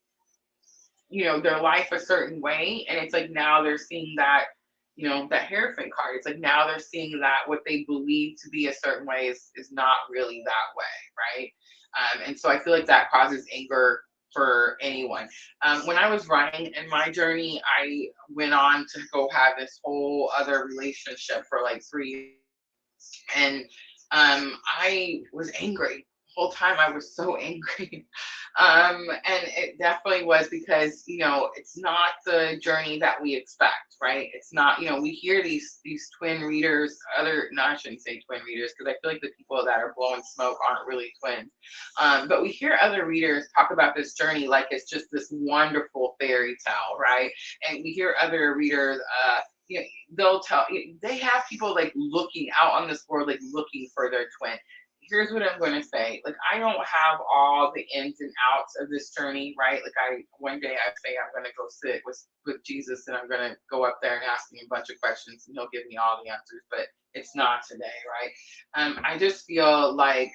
their life a certain way. And it's like now they're seeing that, that Hierophant card. It's like now they're seeing that what they believe to be a certain way is not really that way, right? And so I feel like that causes anger for anyone. When I was running in my journey, I went on to go have this whole other relationship for like 3 years. And I was angry the whole time. I was so angry. And it definitely was because, it's not the journey that we expect, right? It's not, we hear these twin readers, no, I shouldn't say twin readers, because I feel like the people that are blowing smoke aren't really twins. But we hear other readers talk about this journey like it's just this wonderful fairy tale, right? And we hear other readers, they'll tell, they have people like looking out on this world, like looking for their twin. Here's what I'm going to say. Like, I don't have all the ins and outs of this journey, right? Like, one day I say I'm going to go sit with Jesus, and I'm going to go up there and ask him a bunch of questions, and he'll give me all the answers, but it's not today, right? I just feel like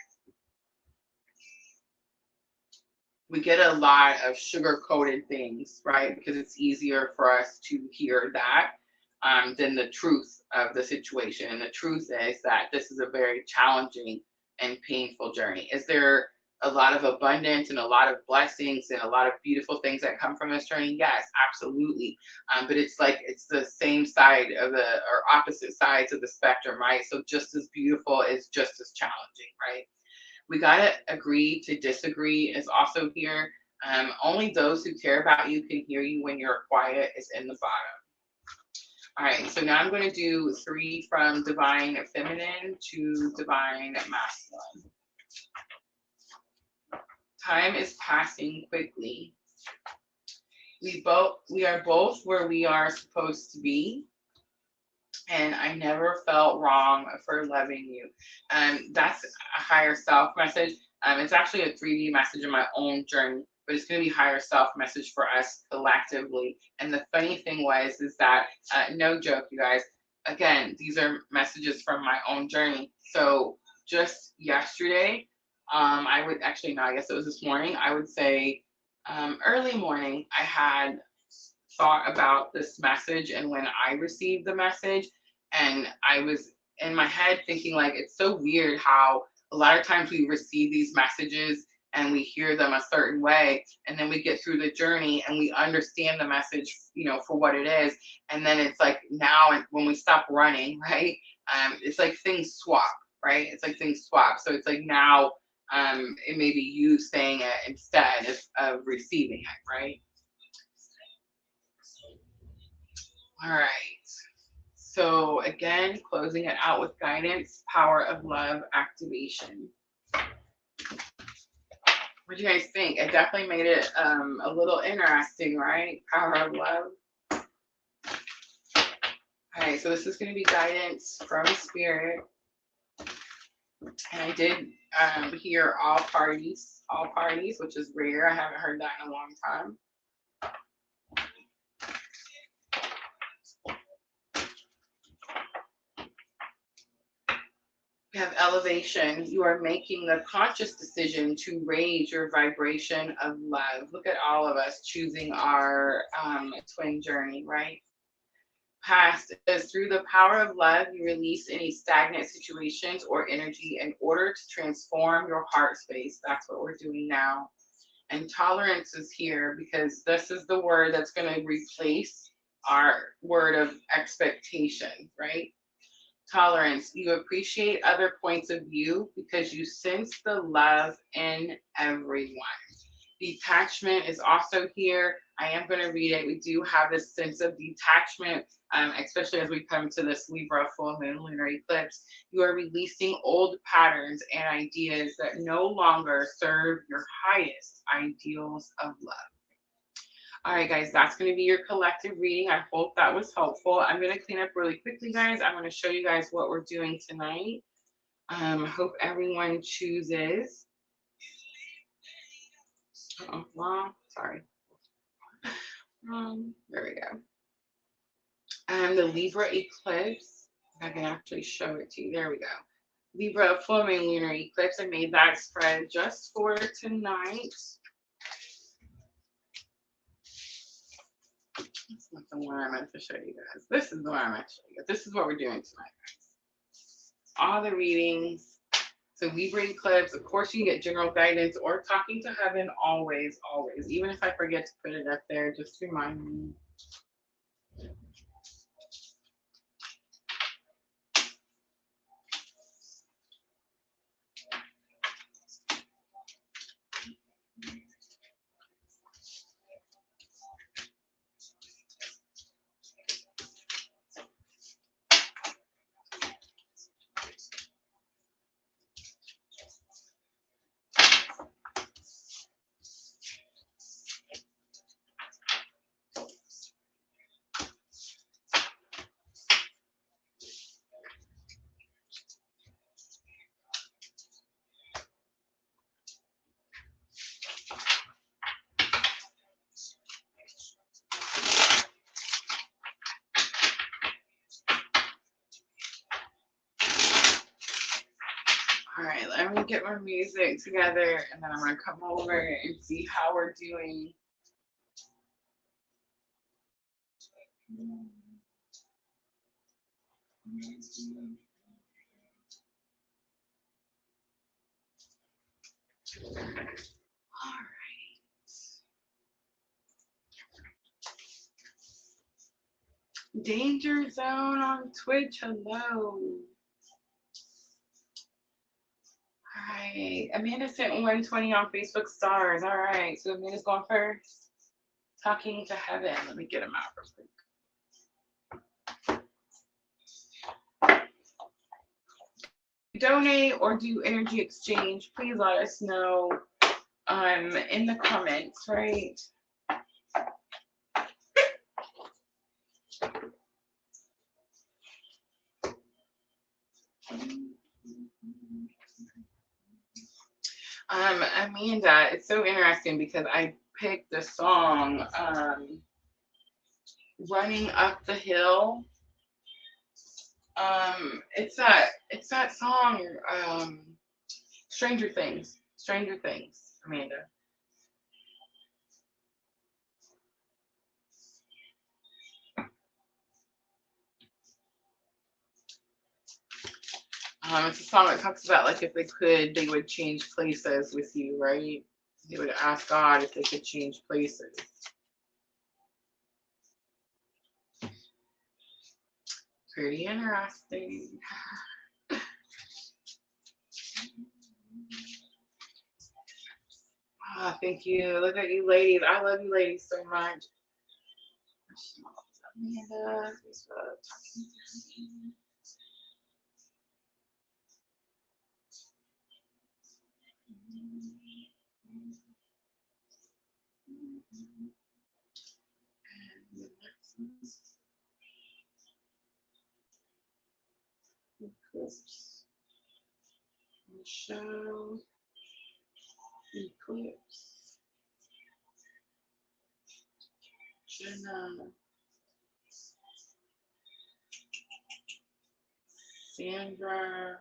we get a lot of sugar-coated things, right? Because it's easier for us to hear that than the truth of the situation. And the truth is that this is a very challenging and painful journey. Is there a lot of abundance and a lot of blessings and a lot of beautiful things that come from this journey? Yes, absolutely. But it's like it's the same side of or opposite sides of the spectrum, right? So just as beautiful is just as challenging, right? We gotta agree to disagree is also here. Only those who care about you can hear you when you're quiet is in the bottom. All right, so now I'm going to do 3 from Divine Feminine to Divine Masculine. Time is passing quickly. We are both where we are supposed to be, and I never felt wrong for loving you. That's a higher self message. It's actually a 3D message in my own journey, but it's going to be higher self message for us collectively. And the funny thing is that, no joke, you guys, again, these are messages from my own journey. So just yesterday, I would actually, no, I guess it was this morning, I would say early morning, I had thought about this message and when I received the message, and I was in my head thinking like, it's so weird how a lot of times we receive these messages and we hear them a certain way, and then we get through the journey and we understand the message, for what it is. And then it's like now when we stop running, right? It's like things swap, right? It's like things swap. So it's like now it may be you saying it instead of receiving it, right? All right. So again, closing it out with guidance, power of love activation. What do you guys think? It definitely made it a little interesting, right? Power of love. All right, so this is going to be guidance from Spirit. And I did hear all parties, which is rare. I haven't heard that in a long time. We have elevation. You are making the conscious decision to raise your vibration of love. Look at all of us choosing our twin journey, right? Past is through the power of love, you release any stagnant situations or energy in order to transform your heart space. That's what we're doing now. And tolerance is here because this is the word that's going to replace our word of expectation, right? Tolerance. You appreciate other points of view because you sense the love in everyone. Detachment is also here. I am going to read it. We do have this sense of detachment, especially as we come to this Libra full moon lunar eclipse. You are releasing old patterns and ideas that no longer serve your highest ideals of love. All right, guys, that's going to be your collective reading. I hope that was helpful. I'm going to clean up really quickly, guys. I'm going to show you guys what we're doing tonight. Hope everyone chooses. Wrong. Sorry. There we go. The Libra eclipse. I can actually show it to you. There we go. Libra full moon lunar eclipse. I made that spread just for tonight. That's not the one I meant to show you guys. This is the one I meant to show you. This is what we're doing tonight, guys. All the readings. So Libra eclipse, of course, you can get general guidance or talking to heaven always, always. Even if I forget to put it up there, just remind me. All right, let me get my music together and then I'm going to come over and see how we're doing. All right. Danger Zone on Twitch, hello. All right, Amanda sent 120 on Facebook stars. All right, so Amanda's going first. Talking to heaven. Let me get him out real quick. Donate or do energy exchange, please let us know in the comments, right? Amanda, it's so interesting because I picked the song Running Up the Hill. It's that song, Stranger Things. Stranger Things, Amanda. It's a song that talks about like if they could, they would change places with you, right? They would ask God if they could change places. Pretty interesting. Ah, thank you. Look at you ladies. I love you ladies so much. Amanda, Eclipse. Michelle. Eclipse. Jenna. Sandra.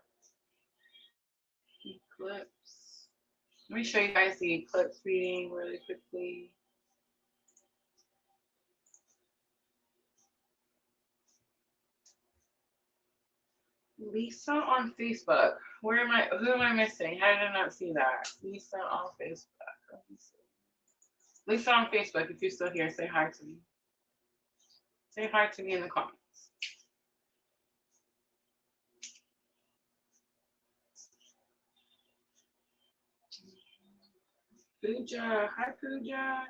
Eclipse. Let me show you guys the eclipse reading really quickly. Lisa on Facebook. Who am I missing? How did I not see that? Lisa on Facebook. Let me see. Lisa on Facebook, if you're still here, say hi to me. Say hi to me in the comments. Pooja. Hi, Pooja.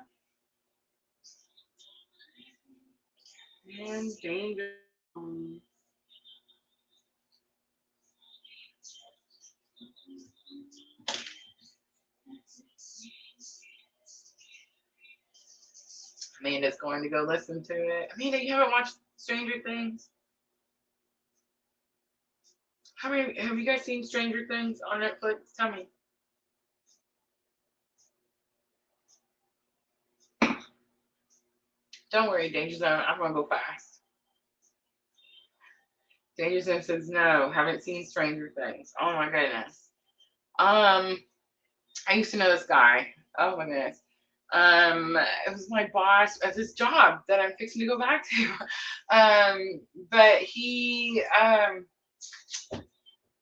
And danger. Amanda's going to go listen to it. Amanda, you haven't watched Stranger Things? How many have you guys seen Stranger Things on Netflix? Tell me. Don't worry, Danger Zone. I'm gonna go fast. Danger Zone says no, haven't seen Stranger Things. Oh my goodness. I used to know this guy. Oh my goodness. It was my boss at this job that I'm fixing to go back to. But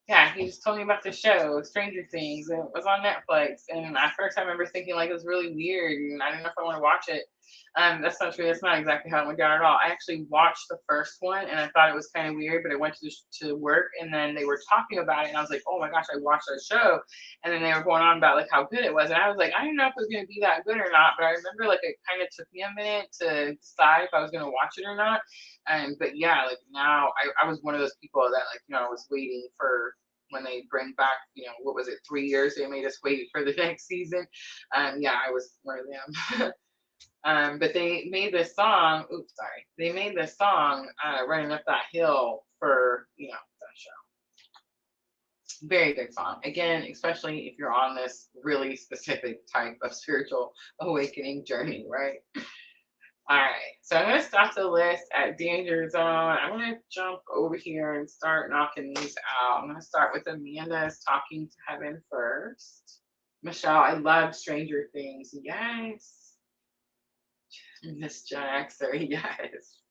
yeah, he just told me about the show, Stranger Things, and it was on Netflix. And at first, I remember thinking like it was really weird, and I didn't know if I want to watch it. That's not true. That's not exactly how it went down at all. I actually watched the first one, and I thought it was kind of weird, but I went to work, and then they were talking about it, and I was like, oh my gosh, I watched that show, and then they were going on about like how good it was, and I was like, I didn't know if it was gonna be that good or not, but I remember like it kind of took me a minute to decide if I was gonna watch it or not. But yeah, like now I was one of those people that like I was waiting for when they bring back, what was it, 3 years they made us wait for the next season. Yeah, I was one of them. But they made this song. Oops, sorry. They made this song, "Running Up That Hill" for that show. Very good song. Again, especially if you're on this really specific type of spiritual awakening journey, right? All right, so I'm going to stop the list at Danger Zone. I'm going to jump over here and start knocking these out. I'm going to start with Amanda's Talking to Heaven first. Michelle, I love Stranger Things. Yes. Miss Jackson, yes.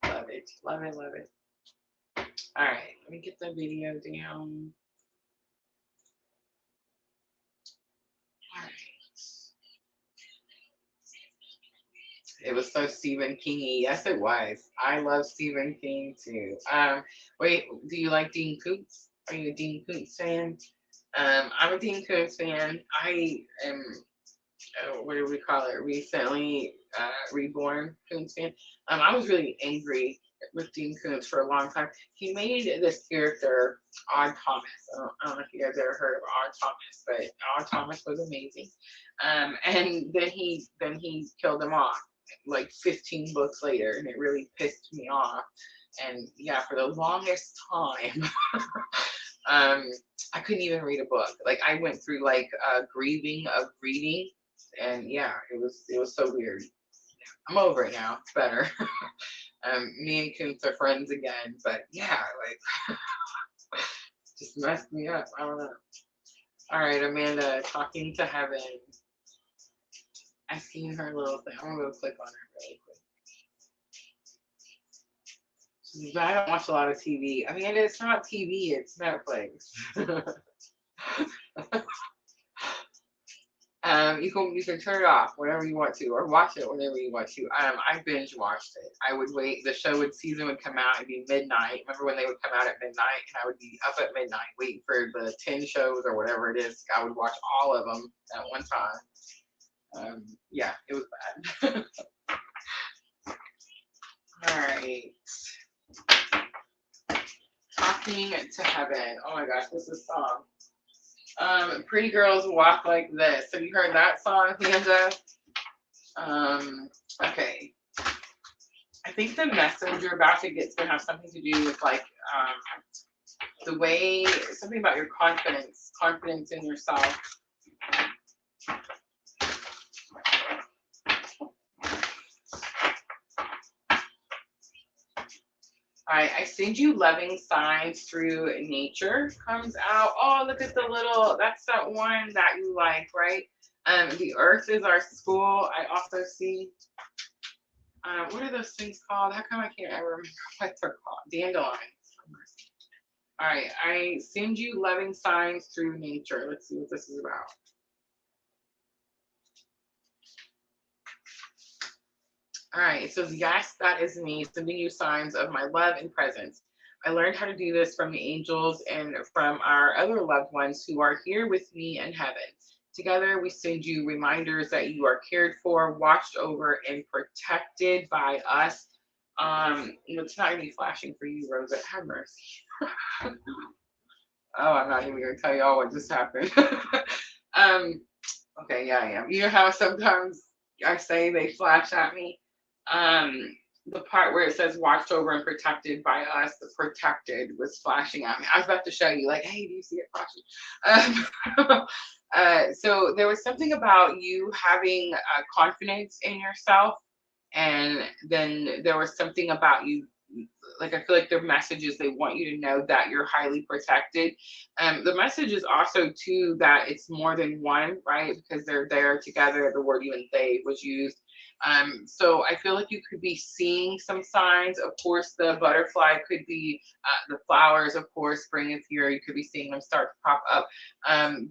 Love it, love it, love it. All right, let me get the video down. All right. It was so Stephen King-y. Yes, it was. I love Stephen King too. Wait, do you like Dean Koontz? Are you a Dean Koontz fan? I'm a Dean Koontz fan. I am, what do we call it? Recently reborn Koontz fan. I was really angry with Dean Koontz for a long time. He made this character, Odd Thomas. I don't know if you guys ever heard of Odd Thomas, but Odd Thomas was amazing. And then he killed him off like 15 books later, and it really pissed me off. And yeah, for the longest time, I couldn't even read a book. Like I went through like grieving of reading, and yeah, it was so weird. I'm over it now. It's better. Me and Kuntz are friends again, but yeah, like just messed me up. I don't know. All right, Amanda, Talking to Heaven. I've seen her little thing. I'm gonna go click on her really quick. I don't watch a lot of TV. I mean, it's not TV, it's Netflix. You can turn it off whenever you want to, or watch it whenever you want to. I binge watched it. I would wait. The season would come out. It'd be midnight. Remember when they would come out at midnight, and I would be up at midnight waiting for the 10 shows or whatever it is. I would watch all of them at one time. Yeah, it was bad. All right. Talking to Heaven. Oh my gosh, what's this song? Pretty Girls Walk Like This. Have you heard that song, Amanda? Okay. I think the message you're about to get is going to have something to do with like the way, something about your confidence in yourself. All right, I send you loving signs through nature comes out. Oh, look at the little, that's that one that you like, right? The earth is our school. I also see, what are those things called? How come I can't ever remember what they're called? Dandelions. All right, I send you loving signs through nature. Let's see what this is about. All right, it says, yes, that is me, sending you signs of my love and presence. I learned how to do this from the angels and from our other loved ones who are here with me in heaven. Together, we send you reminders that you are cared for, watched over, and protected by us. It's not gonna be flashing for you, Rosa. Have mercy. Oh, I'm not even gonna tell y'all what just happened. um, okay, yeah, I am. You know how sometimes I say they flash at me? The part where it says watched over and protected by us, the protected was flashing at me. I was about to show you, like, hey, do you see it flashing? So there was something about you having confidence in yourself, and then there was something about you, like I feel like their messages, they want you to know that you're highly protected. The message is also too that it's more than one, right? Because they're there together. The word you and they was used. So I feel like you could be seeing some signs. Of course, the butterfly could be the flowers. Of course, spring is here. You could be seeing them start to pop up.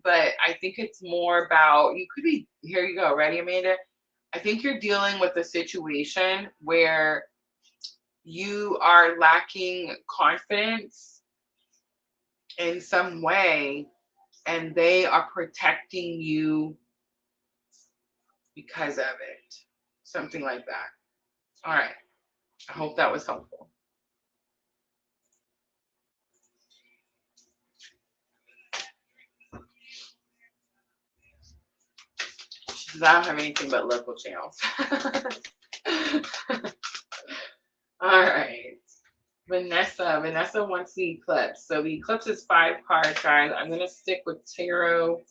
But I think it's more about, you could be, here you go. Ready, Amanda? I think you're dealing with a situation where you are lacking confidence in some way, and they are protecting you because of it. Something like that. All right. I hope that was helpful. Because I don't have anything but local channels. All right. Vanessa wants the eclipse. So the eclipse is 5 cards, guys. I'm going to stick with tarot.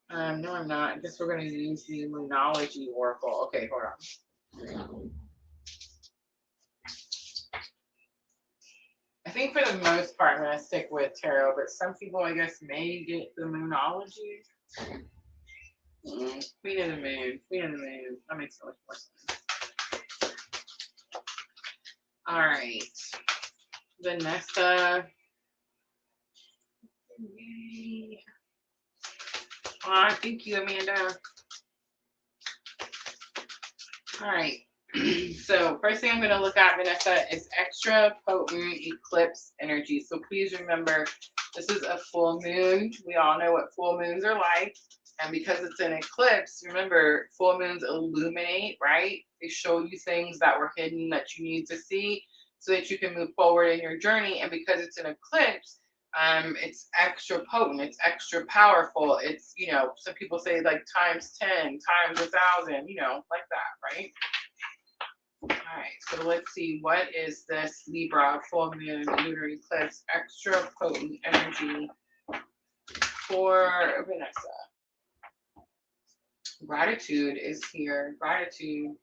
No, I'm not. I guess we're going to use the Moonology Oracle. Okay, hold on. I think for the most part, I'm going to stick with tarot, but some people, I guess, may get the Moonology. Queen of the Moon. Queen of the Moon. That makes so much more sense. All right. Vanessa. Yay. Thank you, Amanda. All right. So first thing I'm going to look at, Vanessa, is extra potent eclipse energy. So please remember, this is a full moon. We all know what full moons are like. And because it's an eclipse, remember, full moons illuminate, right? They show you things that were hidden that you need to see so that you can move forward in your journey. And because it's an eclipse, it's extra potent, it's extra powerful. It's, you know, some people say like times 10, times 1,000, you know, like that, right? All right, so let's see, what is this Libra full moon lunar eclipse extra potent energy for Vanessa? Gratitude is here. Gratitude.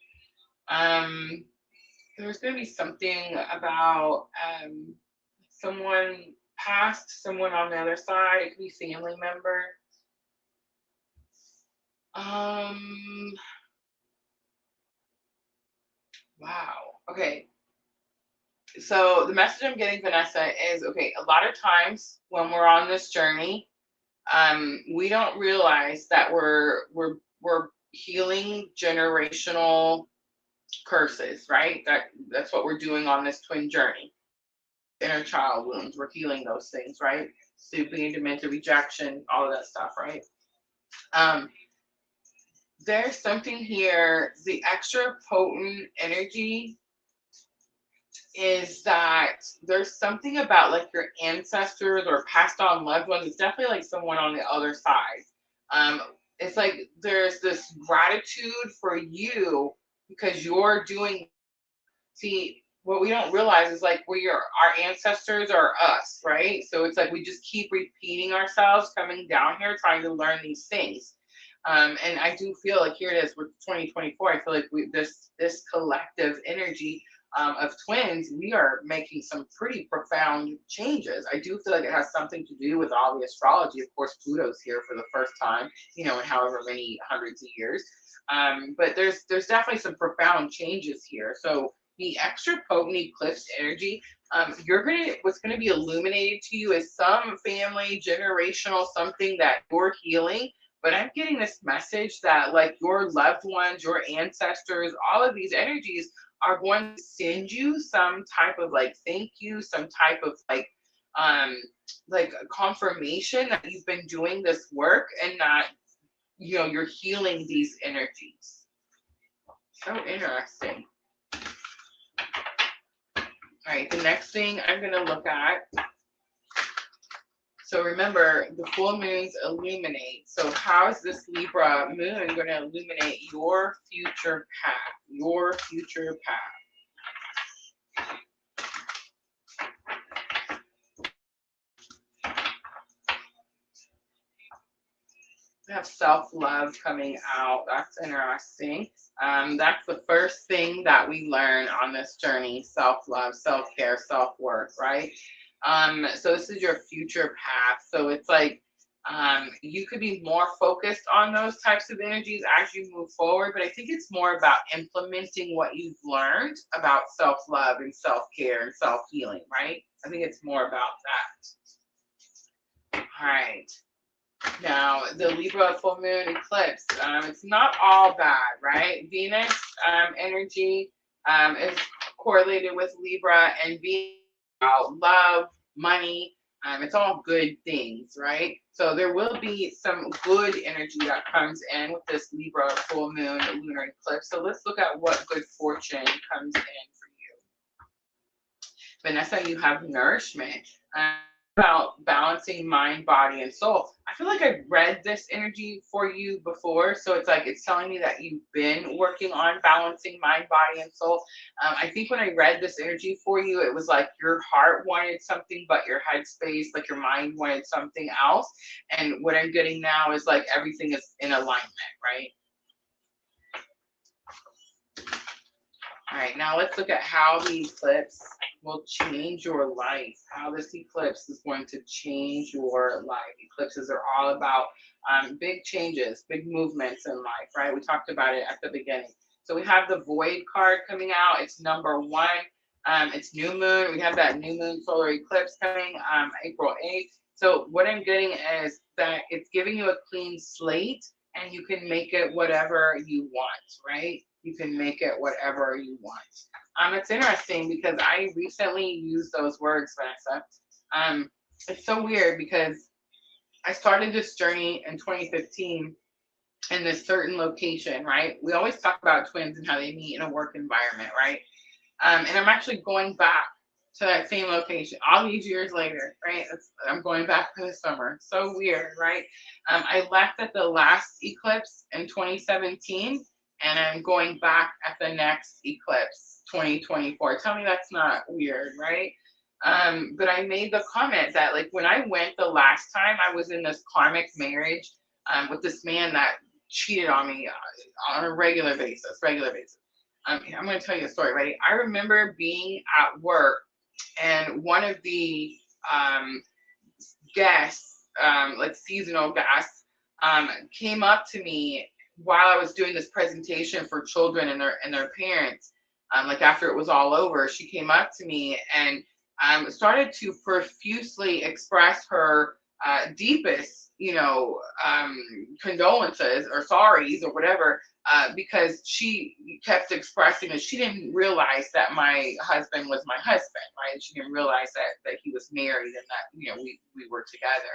There's going to be something about someone past, someone on the other side. It could be family member. Wow. Okay. So the message I'm getting, Vanessa, is okay. A lot of times when we're on this journey, we don't realize that we're healing generational curses, right? That's what we're doing on this twin journey. Inner child wounds, we're healing those things, right? Sleeping, dementia, rejection, all of that stuff, right? There's something here. The extra potent energy is that there's something about like your ancestors or passed on loved ones. It's definitely like someone on the other side. It's like there's this gratitude for you because you're doing. See, what we don't realize is like our ancestors are us, right? So it's like we just keep repeating ourselves, coming down here, trying to learn these things. And I do feel like here it is with 2024. I feel like this collective energy of twins, we are making some pretty profound changes. I do feel like it has something to do with all the astrology. Of course, Pluto's here for the first time, you know, in however many hundreds of years. But there's definitely some profound changes here. So the extra potent eclipse energy, what's gonna be illuminated to you is some family generational something that you're healing. But I'm getting this message that like your loved ones, your ancestors, all of these energies are going to send you some type of like thank you, some type of like a confirmation that you've been doing this work and that, you know, you're healing these energies. So interesting. All right, the next thing I'm going to look at. So remember, the full moons illuminate. So how is this Libra moon going to illuminate your future path? Your future path. We have self-love coming out. That's interesting. That's the first thing that we learn on this journey: self-love, self-care, self-worth, right? So this is your future path. So it's like you could be more focused on those types of energies as you move forward, but I think it's more about implementing what you've learned about self-love and self-care and self-healing, right? I think it's more about that. All right. Now, the Libra full moon eclipse, it's not all bad, right? Venus energy is correlated with Libra, and being about love, money, it's all good things, right? So there will be some good energy that comes in with this Libra full moon lunar eclipse. So let's look at what good fortune comes in for you. Vanessa, you have nourishment. About balancing mind, body, and soul. I feel like I read this energy for you before, so it's like it's telling me that you've been working on balancing mind, body, and soul. I think when I read this energy for you, it was like your heart wanted something, but your headspace, like your mind, wanted something else. And what I'm getting now is like everything is in alignment, right? All right, now let's look at how the eclipse will change your life, how this eclipse is going to change your life. Eclipses are all about big changes, big movements in life, right? We talked about it at the beginning. So we have the Void card coming out. It's number 1. It's new moon. We have that new moon solar eclipse coming April 8th. So what I'm getting is that it's giving you a clean slate, and you can make it whatever you want, right? You can make it whatever you want. It's interesting because I recently used those words, Vanessa. It's so weird because I started this journey in 2015 in this certain location, right? We always talk about twins and how they meet in a work environment, right? And I'm actually going back to that same location all these years later, right? I'm going back for the summer. So weird, right? I left at the last eclipse in 2017, and I'm going back at the next eclipse, 2024. Tell me that's not weird, right? But I made the comment that like when I went the last time, I was in this karmic marriage with this man that cheated on me on a regular basis, I'm going to tell you a story, ready? I remember being at work, and one of the guests, like seasonal guests, came up to me while I was doing this presentation for children and their parents. Like after it was all over, she came up to me and started to profusely express her deepest, condolences or sorries or whatever, because she kept expressing that she didn't realize that my husband was my husband, right? She didn't realize that he was married and that we were together.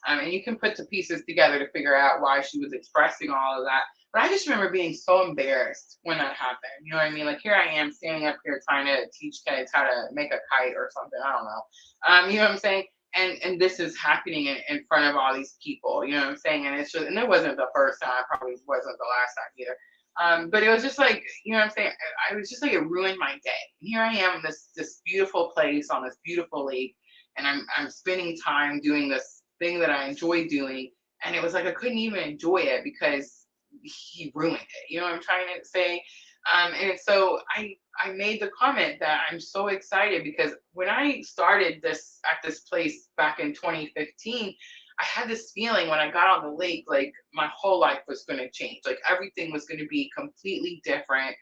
And you can put the pieces together to figure out why she was expressing all of that. But I just remember being so embarrassed when that happened. You know what I mean? Like here I am standing up here trying to teach kids how to make a kite or something. I don't know. You know what I'm saying? And this is happening in front of all these people. You know what I'm saying? And it's just, and it wasn't the first time. Probably wasn't the last time either. But it was just like, you know what I'm saying? I was just like, it ruined my day. Here I am in this beautiful place on this beautiful lake, and I'm spending time doing this thing that I enjoy doing, and it was like I couldn't even enjoy it because he ruined it. You know what I'm trying to say? And so I made the comment that I'm so excited because when I started this at this place back in 2015, I had this feeling when I got on the lake, like my whole life was going to change. Like everything was going to be completely different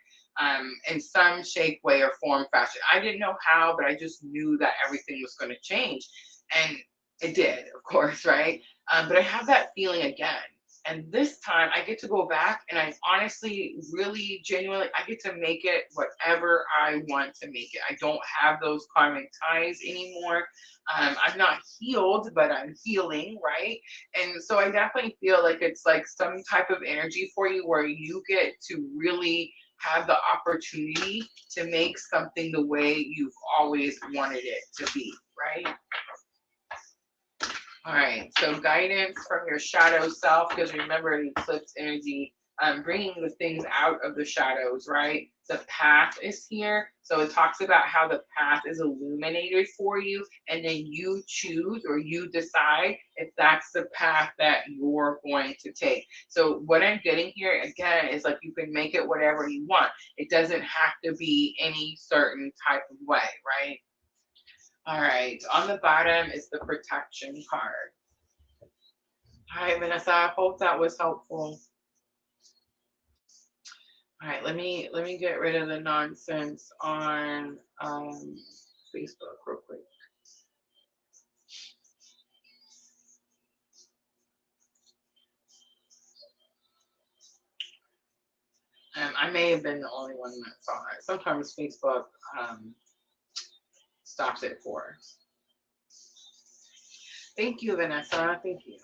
in some shape, way, or form, fashion. I didn't know how, but I just knew that everything was going to change. And it did, of course, right? But I have that feeling again. And this time I get to go back and I honestly, really, genuinely, I get to make it whatever I want to make it. I don't have those karmic ties anymore. I'm not healed, but I'm healing, right? And so I definitely feel like it's like some type of energy for you where you get to really have the opportunity to make something the way you've always wanted it to be, right? All right, so guidance from your shadow self, because remember the eclipse energy, bringing the things out of the shadows, right? The path is here. So it talks about how the path is illuminated for you, and then you choose or you decide if that's the path that you're going to take. So what I'm getting here again is like you can make it whatever you want. It doesn't have to be any certain type of way, right? All right, on the bottom is the protection card. Hi, Vanessa. I hope that was helpful. All right, let me get rid of the nonsense on Facebook real quick. I may have been the only one that saw it. Sometimes Facebook stops it for us. Thank you, Vanessa. Thank you.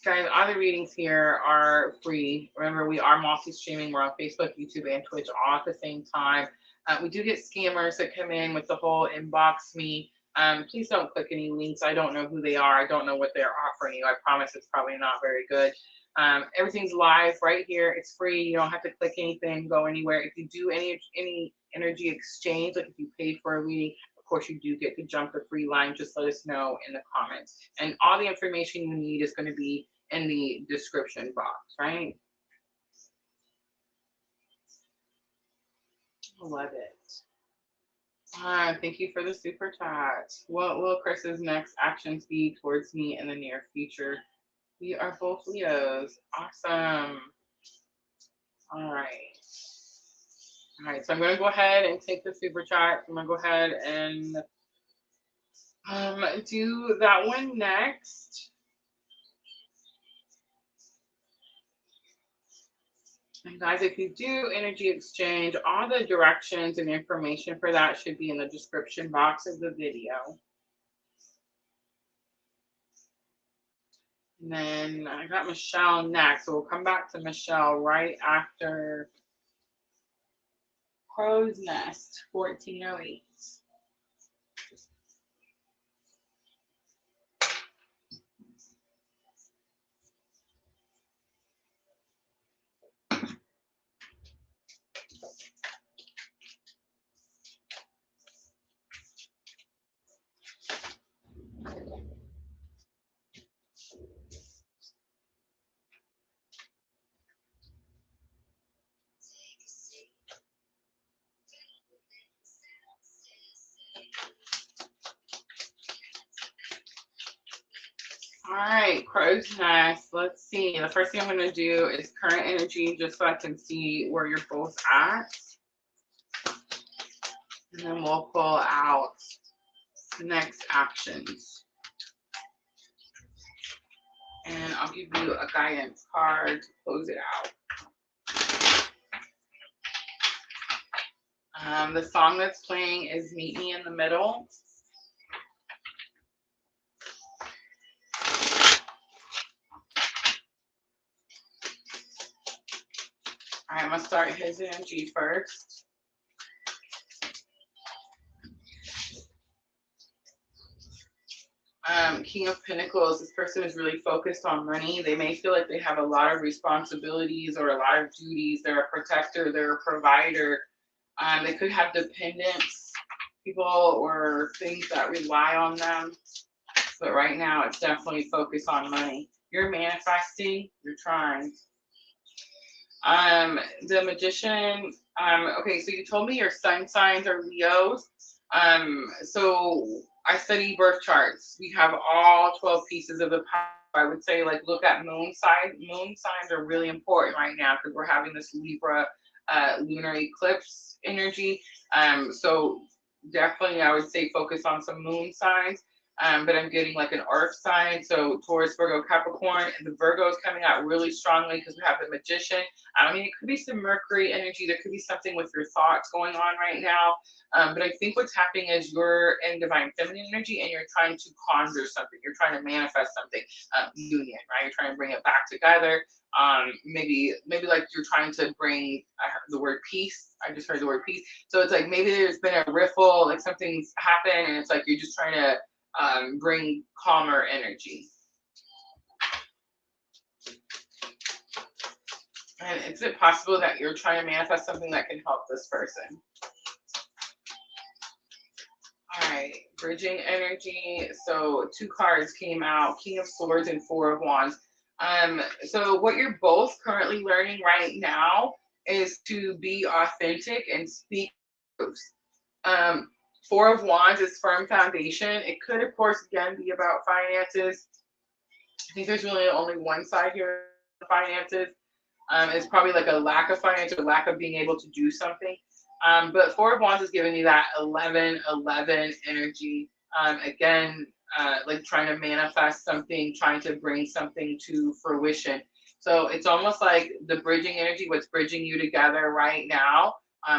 Guys, all the readings here are free. Remember, we are multi-streaming. We're on Facebook, YouTube, and Twitch all at the same time. We do get scammers that come in with the whole inbox me. Please don't click any links. I don't know who they are. I don't know what they're offering you. I promise it's probably not very good. Everything's live right here. It's free. You don't have to click anything, go anywhere. If you do any energy exchange, like if you pay for a reading, of course, you do get to jump the free line. Just let us know in the comments. And all the information you need is going to be in the description box, right? Love it. Thank you for the super chat. What will Chris's next actions be towards me in the near future? We are both Leos. Awesome. All right. All right, so I'm going to go ahead and take the super chat. I'm going to go ahead and do that one next. And guys, if you do energy exchange, all the directions and information for that should be in the description box of the video. And then I got Michelle next, so we'll come back to Michelle right after Crow's Nest, 1408. All right, Crow's Nest. Let's see. The first thing I'm going to do is current energy, just so I can see where you're both at. And then we'll pull out the next actions. And I'll give you a guidance card to close it out. The song that's playing is Meet Me in the Middle. All right, I'm going to start his energy first. King of Pentacles, this person is really focused on money. They may feel like they have a lot of responsibilities or a lot of duties. They're a protector, they're a provider. They could have dependents, people or things that rely on them. But right now, it's definitely focused on money. You're manifesting, you're trying. The Magician, okay, so you told me your sun signs are Leos. So I study birth charts. We have all 12 pieces of the power. I would say, like, look at moon signs. Moon signs are really important right now because we're having this Libra lunar eclipse energy. So definitely, I would say focus on some moon signs. but I'm getting like an earth sign, so Taurus, Virgo, Capricorn, and the Virgo is coming out really strongly because we have the Magician. I mean, it could be some Mercury energy. There could be something with your thoughts going on right now. But I think what's happening is you're in divine feminine energy and you're trying to conjure something. You're trying to manifest something, union, right? You're trying to bring it back together. Maybe like you're trying to bring, I heard the word peace. I just heard the word peace. So it's like maybe there's been a riffle, like something's happened, and it's like you're just trying to bring calmer energy. And is it possible that you're trying to manifest something that can help this person? All right, bridging energy. So 2 cards came out, King of Swords and 4 of Wands. So what you're both currently learning right now is to be authentic and speak truth. 4 of Wands is firm foundation. It could, of course, again, be about finances. I think there's really only one side here, finances. It's probably like a lack of finance or lack of being able to do something. But 4 of Wands is giving you that 11-11 energy. Again, like trying to manifest something, trying to bring something to fruition. So it's almost like the bridging energy, what's bridging you together right now,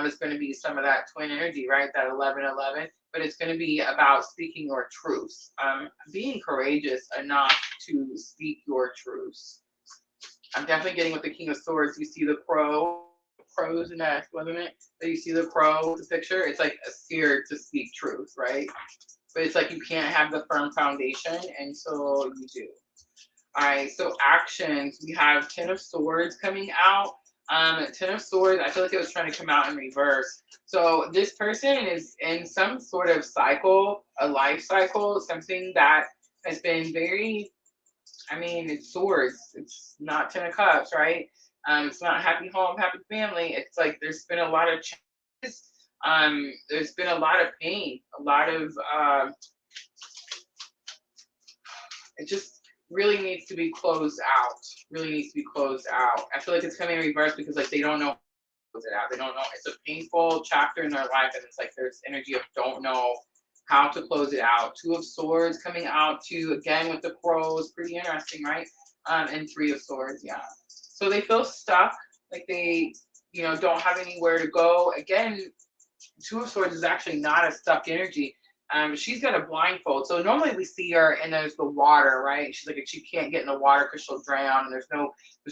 is going to be some of that twin energy, right? That 11-11. But it's going to be about speaking your truths, being courageous enough to speak your truths. I'm definitely getting with the King of Swords. You see the crow's nest, wasn't it? So you see the crow, the picture. It's like a fear to speak truth, right? But it's like you can't have the firm foundation until you do. All right, so actions. We have 10 of Swords coming out. 10 of Swords, I feel like it was trying to come out in reverse. So this person is in some sort of cycle, a life cycle, something that has been very, I mean, it's Swords. It's not 10 of Cups, right? It's not happy home, happy family. It's like there's been a lot of changes. There's been a lot of pain, a lot of, it just really needs to be closed out. Really needs to be closed out. I feel like it's coming in reverse because like they don't know how to close it out. They don't know. It's a painful chapter in their life, and it's like there's energy of don't know how to close it out. 2 of Swords coming out too, again with the crows, pretty interesting, right? And 3 of Swords, yeah. So they feel stuck, like they, don't have anywhere to go. Again, 2 of Swords is actually not a stuck energy. She's got a blindfold. So normally we see her and there's the water, right? She's like, she can't get in the water because she'll drown, and there's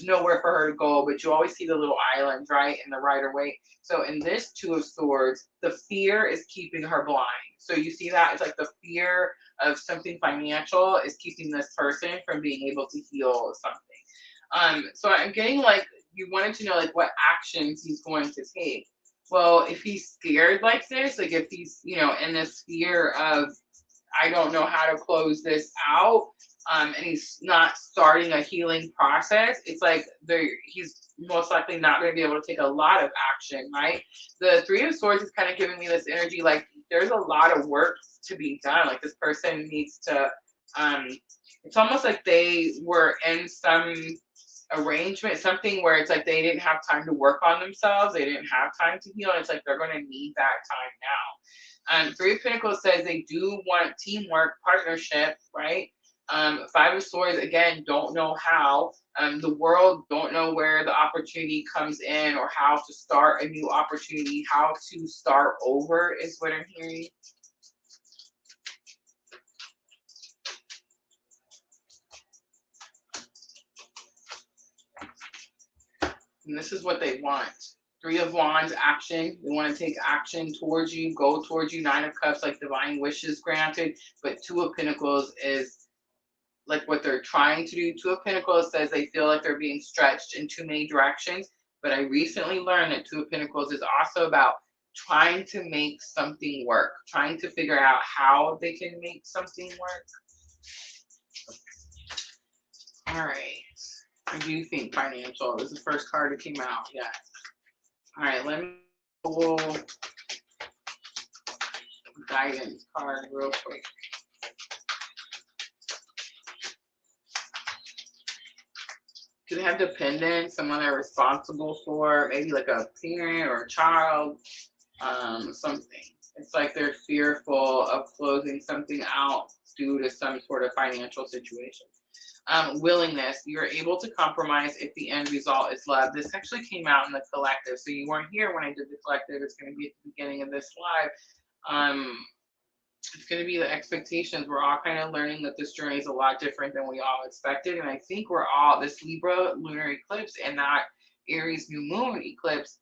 nowhere for her to go, but you always see the little islands, right? In the Rider-Waite. So in this 2 of Swords, the fear is keeping her blind. So you see that it's like the fear of something financial is keeping this person from being able to heal something. So I'm getting like, you wanted to know like what actions he's going to take. Well, if he's scared like this, like if he's, in this fear of, I don't know how to close this out, and he's not starting a healing process, it's like he's most likely not going to be able to take a lot of action, right? The 3 of Swords is kind of giving me this energy, like there's a lot of work to be done. Like this person needs to, it's almost like they were in some arrangement, something where it's like they didn't have time to work on themselves, they didn't have time to heal, and it's like they're going to need that time now. 3 of Pentacles says they do want teamwork, partnership, right? 5 of Swords, again, don't know how. The world don't know where the opportunity comes in or how to start a new opportunity, how to start over is what I'm hearing. And this is what they want. 3 of Wands, action. They want to take action towards you, go towards you. 9 of Cups, like divine wishes granted. But 2 of Pentacles is like what they're trying to do. 2 of Pentacles says they feel like they're being stretched in too many directions. But I recently learned that 2 of Pentacles is also about trying to make something work, trying to figure out how they can make something work. All right. I do think financial. This is the first card that came out. Yeah. All right. Let me pull guidance card real quick. Do they have dependents? Someone they're responsible for? Maybe like a parent or a child. Something. It's like they're fearful of closing something out due to some sort of financial situation. Willingness, you're able to compromise if the end result is love. This actually came out in the collective, so you weren't here when I did the collective. It's going to be at the beginning of this live. It's going to be the expectations. We're all kind of learning that this journey is a lot different than we all expected, and I think we're all, this Libra lunar eclipse and that Aries new moon eclipse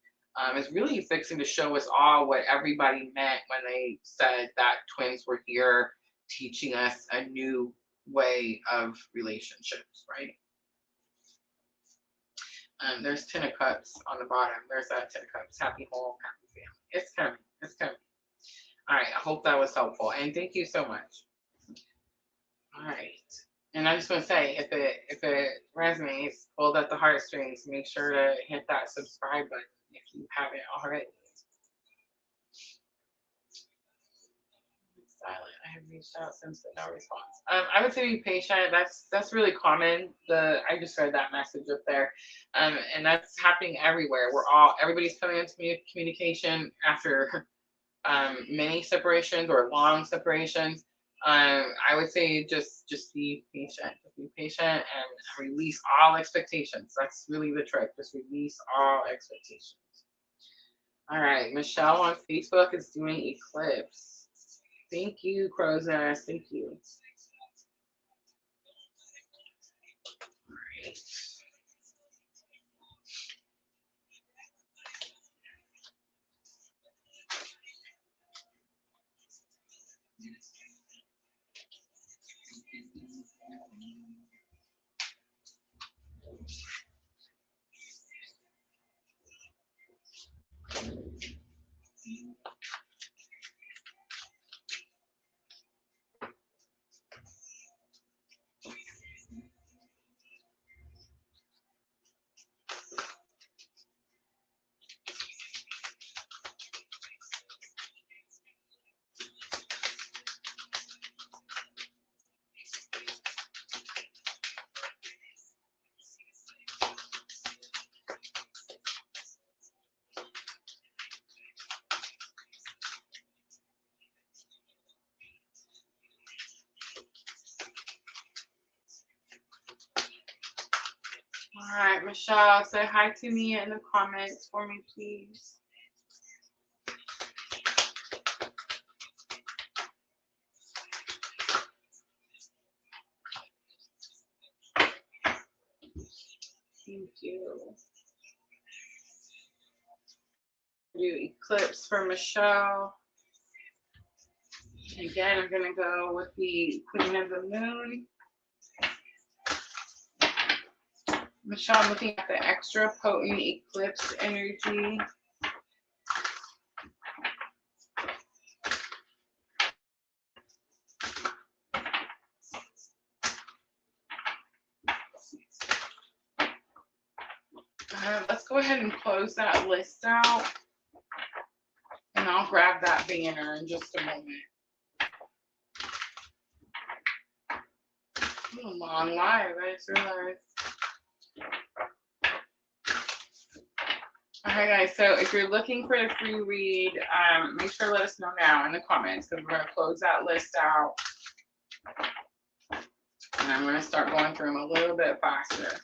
is really fixing to show us all what everybody meant when they said that twins were here teaching us a new way of relationships, right? There's 10 of Cups on the bottom. There's that 10 of Cups. Happy home, happy family. It's coming. It's coming. All right. I hope that was helpful. And thank you so much. All right. And I just want to say, if it resonates, pull at the heartstrings, make sure to hit that subscribe button if you haven't already. Silent. I have reached out since but no response. I would say be patient. That's really common. I just read that message up there, and that's happening everywhere. Everybody's coming into communication after many separations or long separations. I would say just be patient. Be patient and release all expectations. That's really the trick. Just release all expectations. All right, Michelle on Facebook is doing Eclipse. Thank you, Crow's Nest. Thank you. All right. All right, Michelle, say hi to me in the comments for me, please. Thank you. Do Eclipse for Michelle. Again, I'm going to go with the Queen of the Moon. Michelle, I'm looking at the extra potent eclipse energy. Let's go ahead and close that list out. And I'll grab that banner in just a moment. Oh, long live, I just realized. Alright guys, so if you're looking for the free read, make sure to let us know now in the comments because we're going to close that list out. And I'm going to start going through them a little bit faster.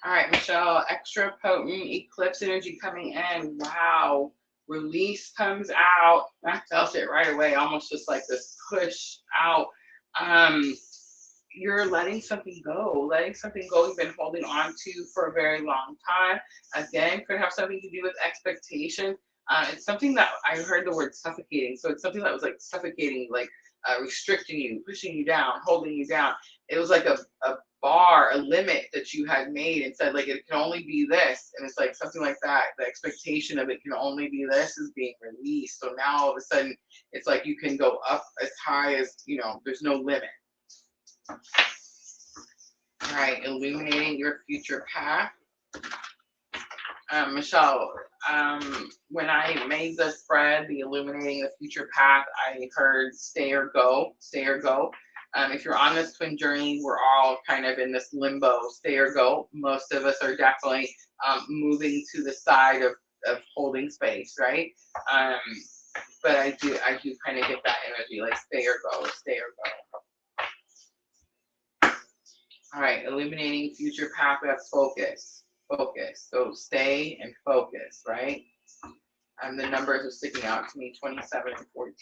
Alright, Michelle, extra potent eclipse energy coming in. Wow. Release comes out. I felt it right away, almost just like this push out. You're letting something go you've been holding on to for a very long time. Again, could have something to do with expectation. It's something that I heard the word suffocating. So it's something that was like suffocating, like restricting you, pushing you down, holding you down. It was like a bar, a limit that you had made and said like it can only be this. And it's like something like that. The expectation of it can only be this is being released. So now all of a sudden it's like you can go up as high as, there's no limit. All right, illuminating your future path. Michelle, when I made the spread, the illuminating the future path, I heard stay or go, stay or go. If you're on this twin journey, we're all kind of in this limbo, stay or go. Most of us are definitely moving to the side of of holding space, right? But I do kind of get that energy, like stay or go, stay or go. All right, illuminating future path, that's focus, focus. So stay and focus, right? The numbers are sticking out to me, 27 and 14.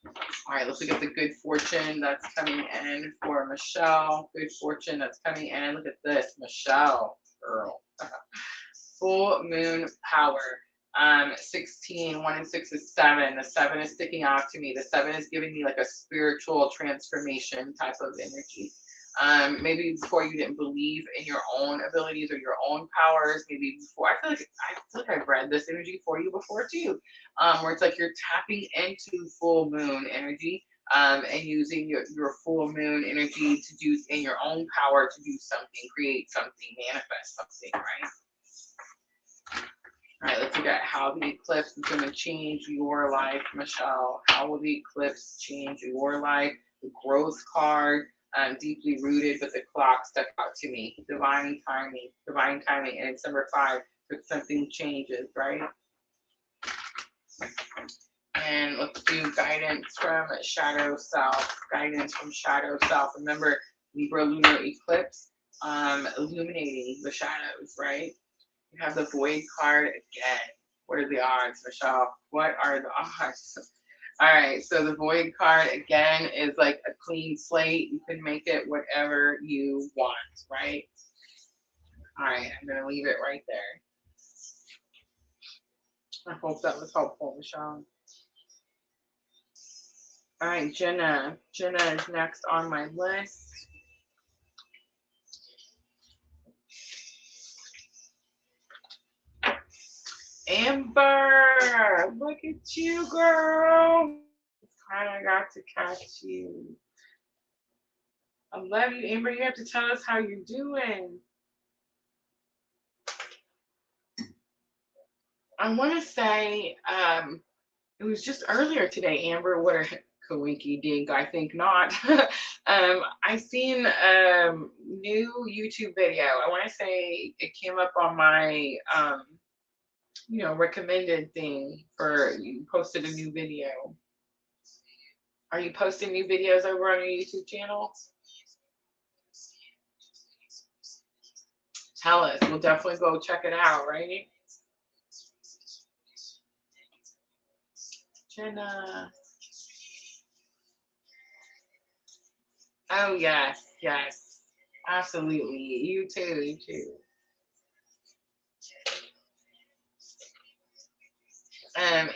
All right, let's look at the good fortune that's coming in for Michelle. Good fortune that's coming in. Look at this, Michelle, girl. Full moon power. 16, 1 and 6 is 7. The 7 is sticking out to me. The 7 is giving me like a spiritual transformation type of energy. Maybe before you didn't believe in your own abilities or your own powers. Maybe before, I feel like I've read this energy for you before too, where it's like you're tapping into full moon energy, and using your full moon energy to do in your own power to do something, create something, manifest something, right? All right, let's look at how the eclipse is going to change your life, Michelle. How will the eclipse change your life? The growth card. Deeply rooted, but the clock stuck out to me. Divine timing, and it's number 5. But something changes, right? And let's do guidance from shadow self. Guidance from shadow self. Remember, Libra lunar eclipse, illuminating the shadows, right? You have the void card again. What are the odds, Michelle? What are the odds? All right, so the void card again is like a clean slate. You can make it whatever you want, right? All right, I'm gonna leave it right there. I hope that was helpful, Michelle. All right, Jenna. Jenna is next on my list. Amber, look at you, girl. I got to catch you. I love you, Amber. You have to tell us how you're doing. I want to say it was just earlier today, Amber. What a coinky dink, I think not. I seen new YouTube video. I want to say it came up on my recommended thing for you posted a new video. Are you posting new videos over on your YouTube channel? Tell us. We'll definitely go check it out, right? Jenna. Oh, yes, yes. Absolutely. You too, you too.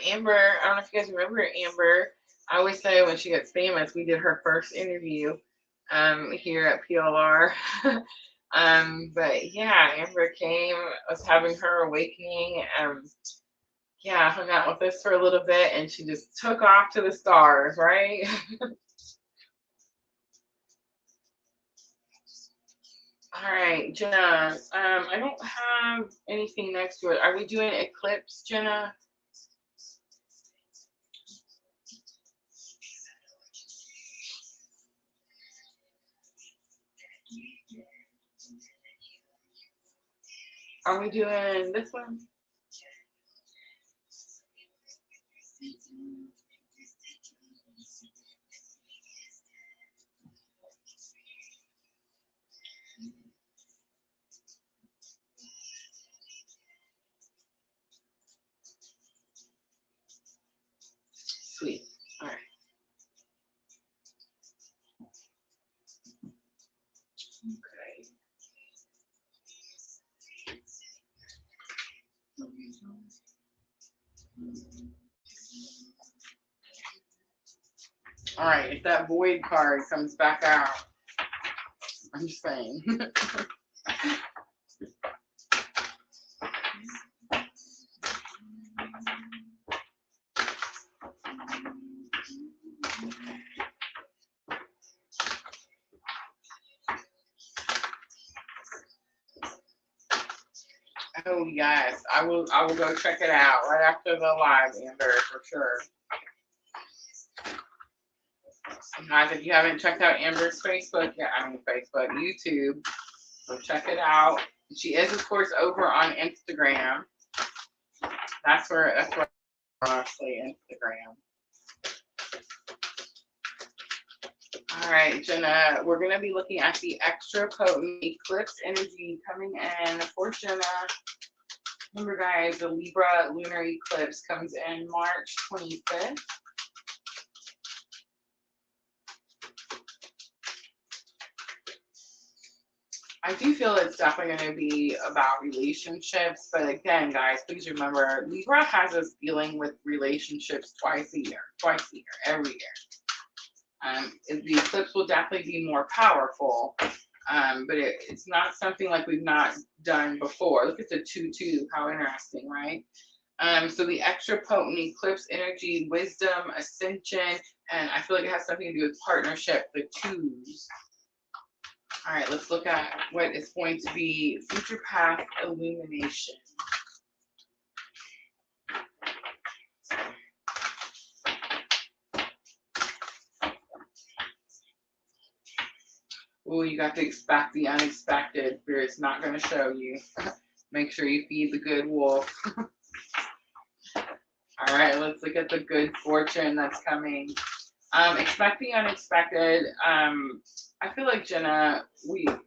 Amber, I don't know if you guys remember Amber. I always say when she gets famous, we did her first interview here at PLR. But yeah, Amber came, was having her awakening. Yeah, hung out with us for a little bit and she just took off to the stars, right? All right, Jenna. I don't have anything next to it. Are we doing eclipse, Jenna? Are we doing this one? Sweet. All right. Okay. All right, if that void card comes back out, I'm just saying. Oh yes, I will go check it out right after the live, Amber, for sure. Guys, if you haven't checked out Amber's Facebook, YouTube, so check it out. She is, of course, over on Instagram. That's where I say Instagram. All right, Jenna, we're going to be looking at the extra potent eclipse energy coming in for Jenna. Remember, guys, the Libra lunar eclipse comes in March 25th. I do feel it's definitely going to be about relationships. But again, guys, please remember, Libra has us dealing with relationships twice a year, every year. The eclipse will definitely be more powerful, but it's not something like we've not done before. Look at the 2-2, how interesting, right? So the extra potent eclipse energy, wisdom, ascension, and I feel like it has something to do with partnership, the twos. All right, let's look at what is going to be future path illumination. Oh, you got to expect the unexpected. Spirit's not going to show you. Make sure you feed the good wolf. All right, let's look at the good fortune that's coming. Expect the unexpected. I feel like, Jenna, the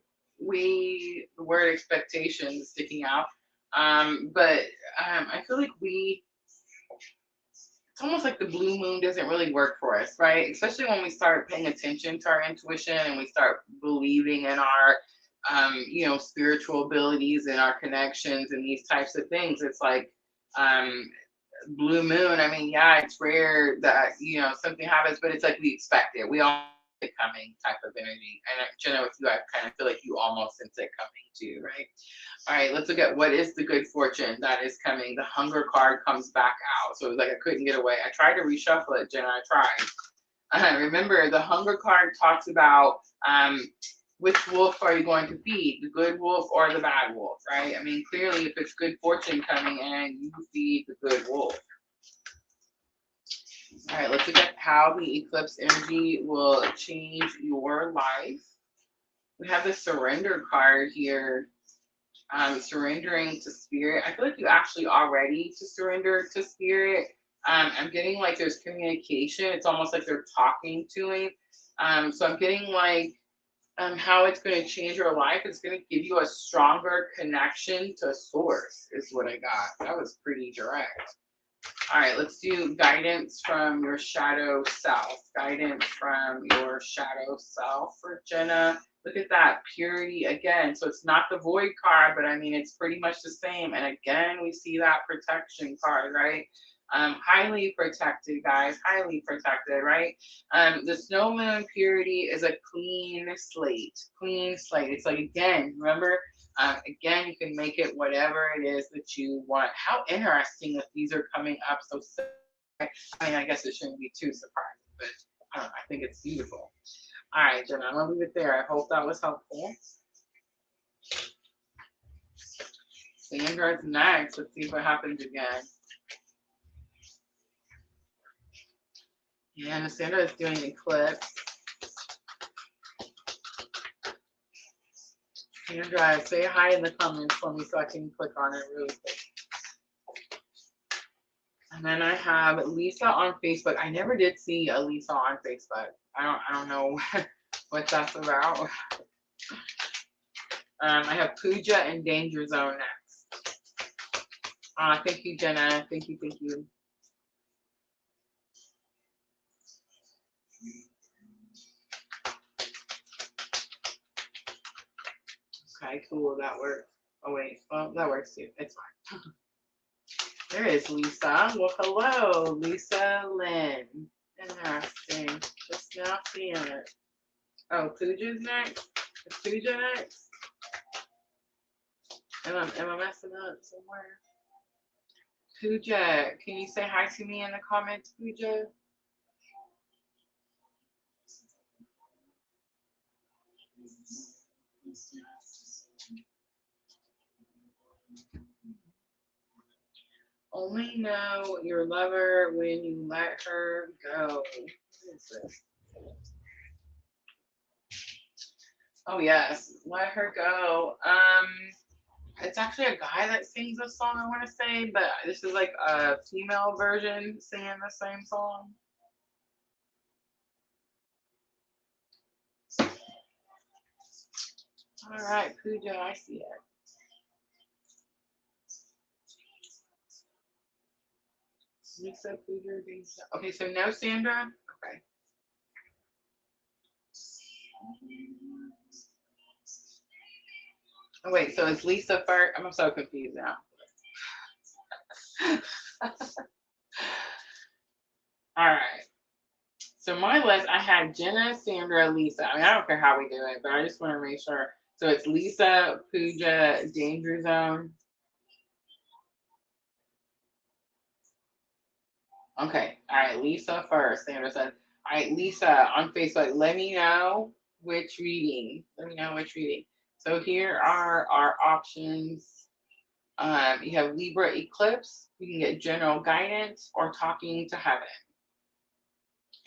word expectation is sticking out. But I feel like it's almost like the blue moon doesn't really work for us, right? Especially when we start paying attention to our intuition and we start believing in our, spiritual abilities and our connections and these types of things. It's like, blue moon, I mean, yeah, it's rare that something happens, but it's like we expect it. We all see it coming type of energy. And Jenna, with you, I kind of feel like you almost sense it coming too, right? All right, let's look at what is the good fortune that is coming. The hunger card comes back out. So it was like I couldn't get away. I tried to reshuffle it, Jenna. I tried. Remember, the hunger card talks about which wolf are you going to feed, the good wolf or the bad wolf, right? I mean, clearly, if it's good fortune coming in, you feed the good wolf. All right, let's look at how the eclipse energy will change your life. We have the surrender card here. Surrendering to spirit. I feel like you actually are ready to surrender to spirit. I'm getting like there's communication. It's almost like they're talking to him. So I'm getting like how it's going to change your life. It's going to give you a stronger connection to source is what I got. That was pretty direct. All right, let's do guidance from your shadow self. Guidance from your shadow self for Jenna. Look at that purity again. So it's not the void card, but I mean, it's pretty much the same. And again, we see that protection card, right? Highly protected, guys, highly protected, right? The snow moon purity is a clean slate, It's like, again, remember, again, you can make it whatever it is that you want. How interesting that these are coming up so soon. I mean, I guess it shouldn't be too surprising, but I don't know, I think it's beautiful. All right, Jenna, I'm gonna leave it there. I hope that was helpful. Sandra's next. Let's see what happens again. Yeah, Sandra is doing eclipse. Sandra, say hi in the comments for me so I can click on it really quick. And then I have Lisa on Facebook. I never did see a Lisa on Facebook. I don't know what that's about. I have Pooja and Danger Zone next. Thank you, Jenna. Thank you. Okay, cool. That works. Oh wait, well that works too. It's fine. There is Lisa. Well, hello, Lisa Lynn. Interesting. Just now seeing it. Oh, Pooja's next. Is Pooja next? Am I messing up somewhere? Pooja, can you say hi to me in the comments, Pooja? Only know your lover when you let her go. What is this? Oh yes, let her go. It's actually a guy that sings a song, I want to say, but this is like a female version singing the same song. All right, Pooja, I see it. Lisa, Pooja, Lisa. Okay, so no Sandra? Okay. Oh, wait, so it's Lisa first? I'm so confused now. All right. So my list, I had Jenna, Sandra, Lisa. I mean, I don't care how we do it, but I just want to make sure. So it's Lisa, Pooja, Danger Zone. Okay. All right. Lisa first. Sandra said, all right, Lisa on Facebook, let me know which reading. Let me know which reading. So here are our options. You have Libra Eclipse. You can get general guidance or talking to heaven.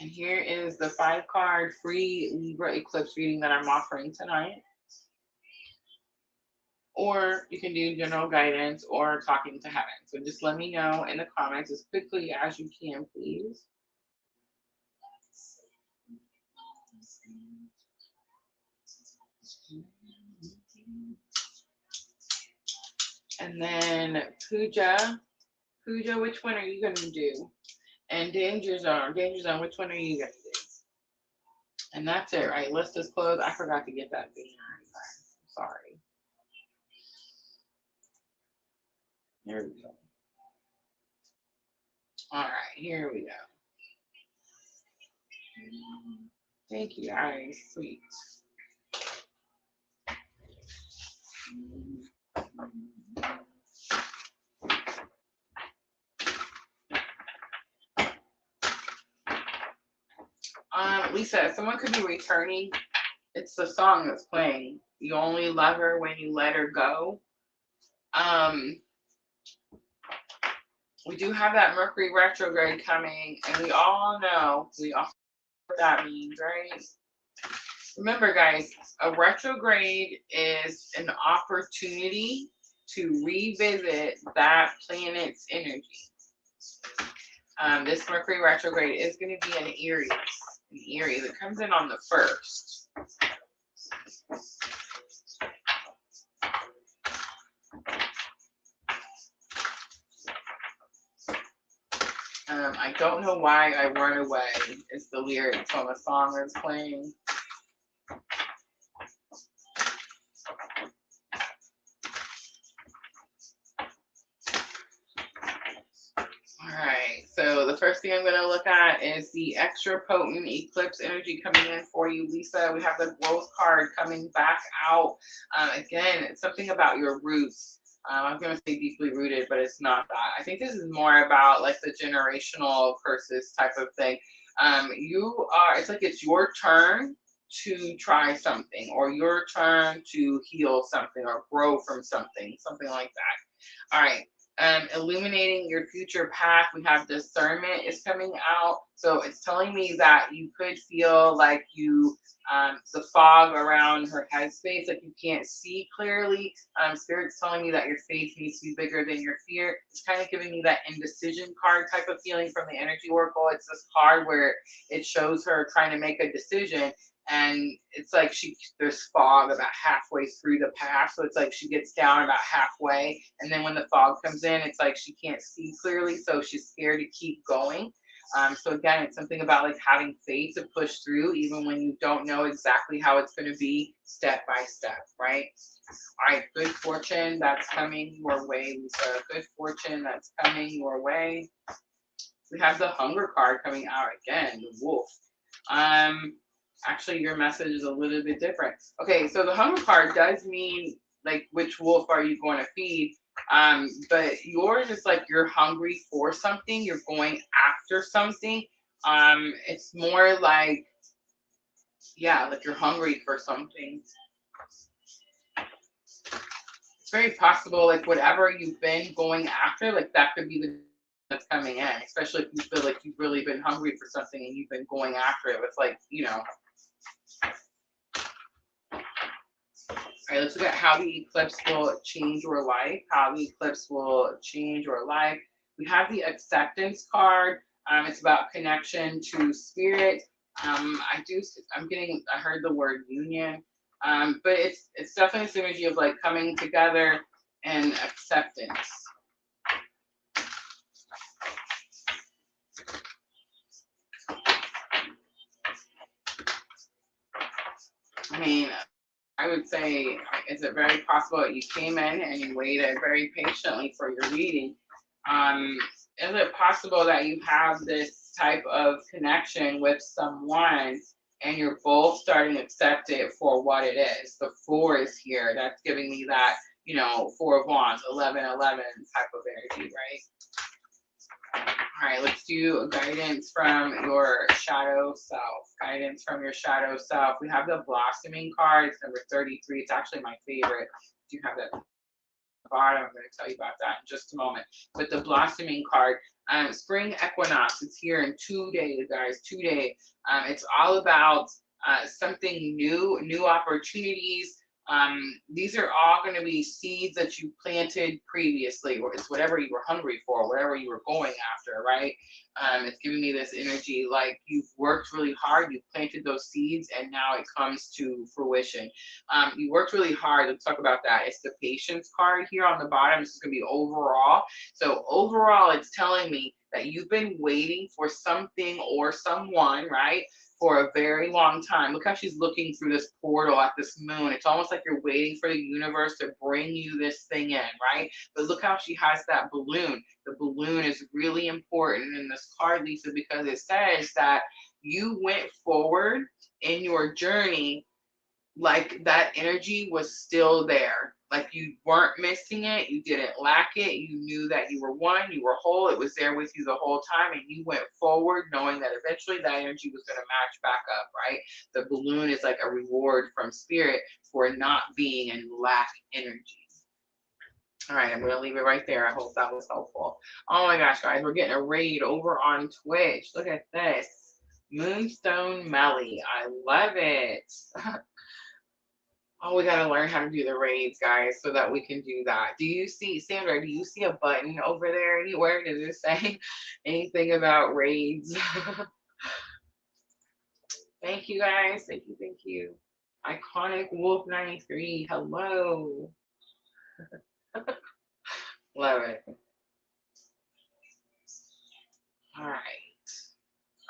And here is the 5-card free Libra Eclipse reading that I'm offering tonight. Or you can do general guidance or talking to heaven. So just let me know in the comments as quickly as you can, please. And then Pooja, which one are you going to do? And Danger Zone, which one are you going to do? And that's it, right? List is closed. I forgot to get that video. Sorry. Here we go. All right, here we go. Thank you, guys. Sweet. Lisa, someone could be returning. It's the song that's playing. You only love her when you let her go. We do have that Mercury retrograde coming, and we all know what that means, right? Remember, guys, a retrograde is an opportunity to revisit that planet's energy. This Mercury retrograde is going to be an Aries. It comes in on the 1st. I don't know why I run away is the lyrics on the song that's playing. Alright, so the first thing I'm going to look at is the extra potent eclipse energy coming in for you, Lisa. We have the growth card coming back out. Again, it's something about your roots. I'm going to say deeply rooted, but it's not that. I think this is more about like the generational curses type of thing. It's like it's your turn to try something, or your turn to heal something or grow from something like that. All right. Illuminating your future path. We have discernment is coming out. So it's telling me that you could feel like the fog around her headspace, like you can't see clearly. Spirit's telling me that your faith needs to be bigger than your fear. It's kind of giving me that indecision card type of feeling from the energy oracle. It's this card where it shows her trying to make a decision, and it's like there's fog about halfway through the path, so it's like she gets down about halfway, and then when the fog comes in, it's like she can't see clearly, so she's scared to keep going. So again, it's something about like having faith to push through even when you don't know exactly how it's going to be, step by step, right? All right, good fortune that's coming your way, Lisa. Good fortune that's coming your way. We have the hunger card coming out again, the wolf. Actually, your message is a little bit different. Okay, so the hunger card does mean like which wolf are you going to feed? But yours is like you're hungry for something, you're going after something. It's more like, yeah, like you're hungry for something. It's very possible, like whatever you've been going after, like that could be the that's coming in, especially if you feel like you've really been hungry for something and you've been going after it with like, All right, let's look at how the eclipse will change your life. How the eclipse will change your life. We have the acceptance card. It's about connection to spirit. I heard the word union, but it's definitely this energy of like coming together and acceptance. I mean, I would say, is it very possible that you came in and you waited very patiently for your reading? Is it possible that you have this type of connection with someone and you're both starting to accept it for what it is? The 4 is here. That's giving me that, 4 of Wands, 11, type of energy, right? All right, let's do guidance from your shadow self. Guidance from your shadow self. We have the blossoming card. It's number 33. It's actually my favorite. Do you have that bottom? I'm going to tell you about that in just a moment. But the blossoming card, spring equinox. It's here in 2 days, guys. 2 days. It's all about something new opportunities. These are all going to be seeds that you planted previously, or it's whatever you were hungry for, whatever you were going after, right? It's giving me this energy like you've worked really hard, you've planted those seeds, and now it comes to fruition. You worked really hard. Let's talk about that. It's the patience card here on the bottom. This is going to be overall. So overall, it's telling me that you've been waiting for something or someone, right, for a very long time. Look how she's looking through this portal at this moon. It's almost like you're waiting for the universe to bring you this thing in, right? But look how she has that balloon. The balloon is really important in this card, Lisa, because it says that you went forward in your journey like that energy was still there. Like you weren't missing it, you didn't lack it, you knew that you were one, you were whole, it was there with you the whole time, and you went forward knowing that eventually that energy was going to match back up, right? The balloon is like a reward from spirit for not being in lack energy. All right, I'm going to leave it right there. I hope that was helpful. Oh my gosh, guys, we're getting a raid over on Twitch. Look at this. Moonstone Melly. I love it. Oh, we got to learn how to do the raids, guys, so that we can do that. Do you see, Sandra, do you see a button over there anywhere? Does it say anything about raids? Thank you, guys. Thank you. Thank you. Iconic Wolf 93. Hello. Love it. All right.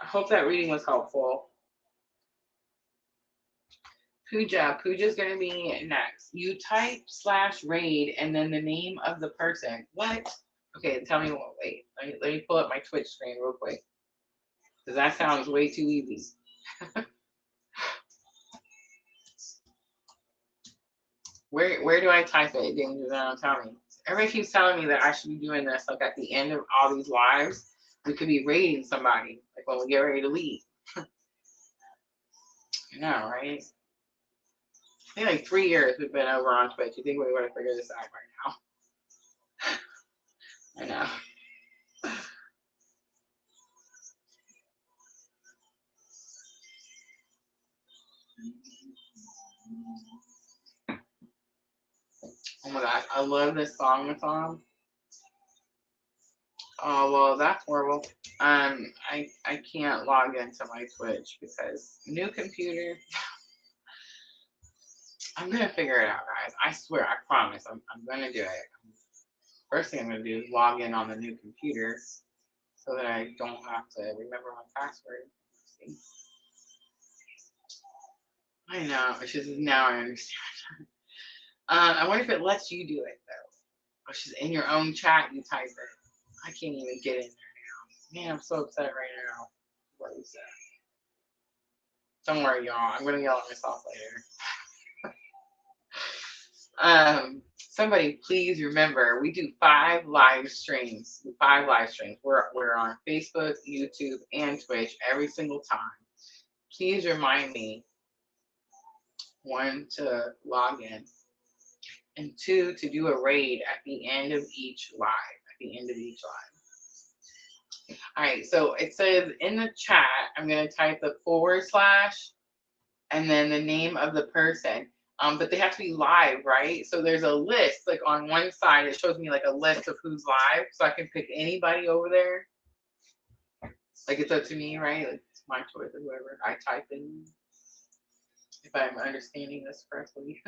I hope that reading was helpful. Pooja's going to be next. You type /raid and then the name of the person. What? Okay, tell me what. Wait, let me pull up my Twitch screen real quick. Because that sounds way too easy. Where do I type it? Danger Zone, tell me. Everybody keeps telling me that I should be doing this like at the end of all these lives. We could be raiding somebody, like when we get ready to leave. I know, right? I think like 3 years we've been over on Twitch. You think we would have figured this out by now? I know. Oh my gosh, I love this song. Oh well, that's horrible. I can't log into my Twitch because new computer. I'm gonna figure it out, guys. I swear, I promise. I'm gonna do it. First thing I'm gonna do is log in on the new computer so that I don't have to remember my password. See? I know. It's just now I understand. I wonder if it lets you do it though. Or she's in your own chat. You type it. I can't even get in there now. Man, I'm so upset right now. What is that? Don't worry, y'all. I'm gonna yell at myself later. Somebody please remember we do 5 live streams. 5 live streams. We're on Facebook, YouTube, and Twitch every single time. Please remind me, 1, to log in, and 2, to do a raid at the end of each live. All right, so it says in the chat, I'm going to type the / and then the name of the person. but they have to be live, right? So there's a list, like on one side, it shows me like a list of who's live, so I can pick anybody over there. Like it's up to me, right? Like it's my choice or whoever I type in, if I'm understanding this correctly.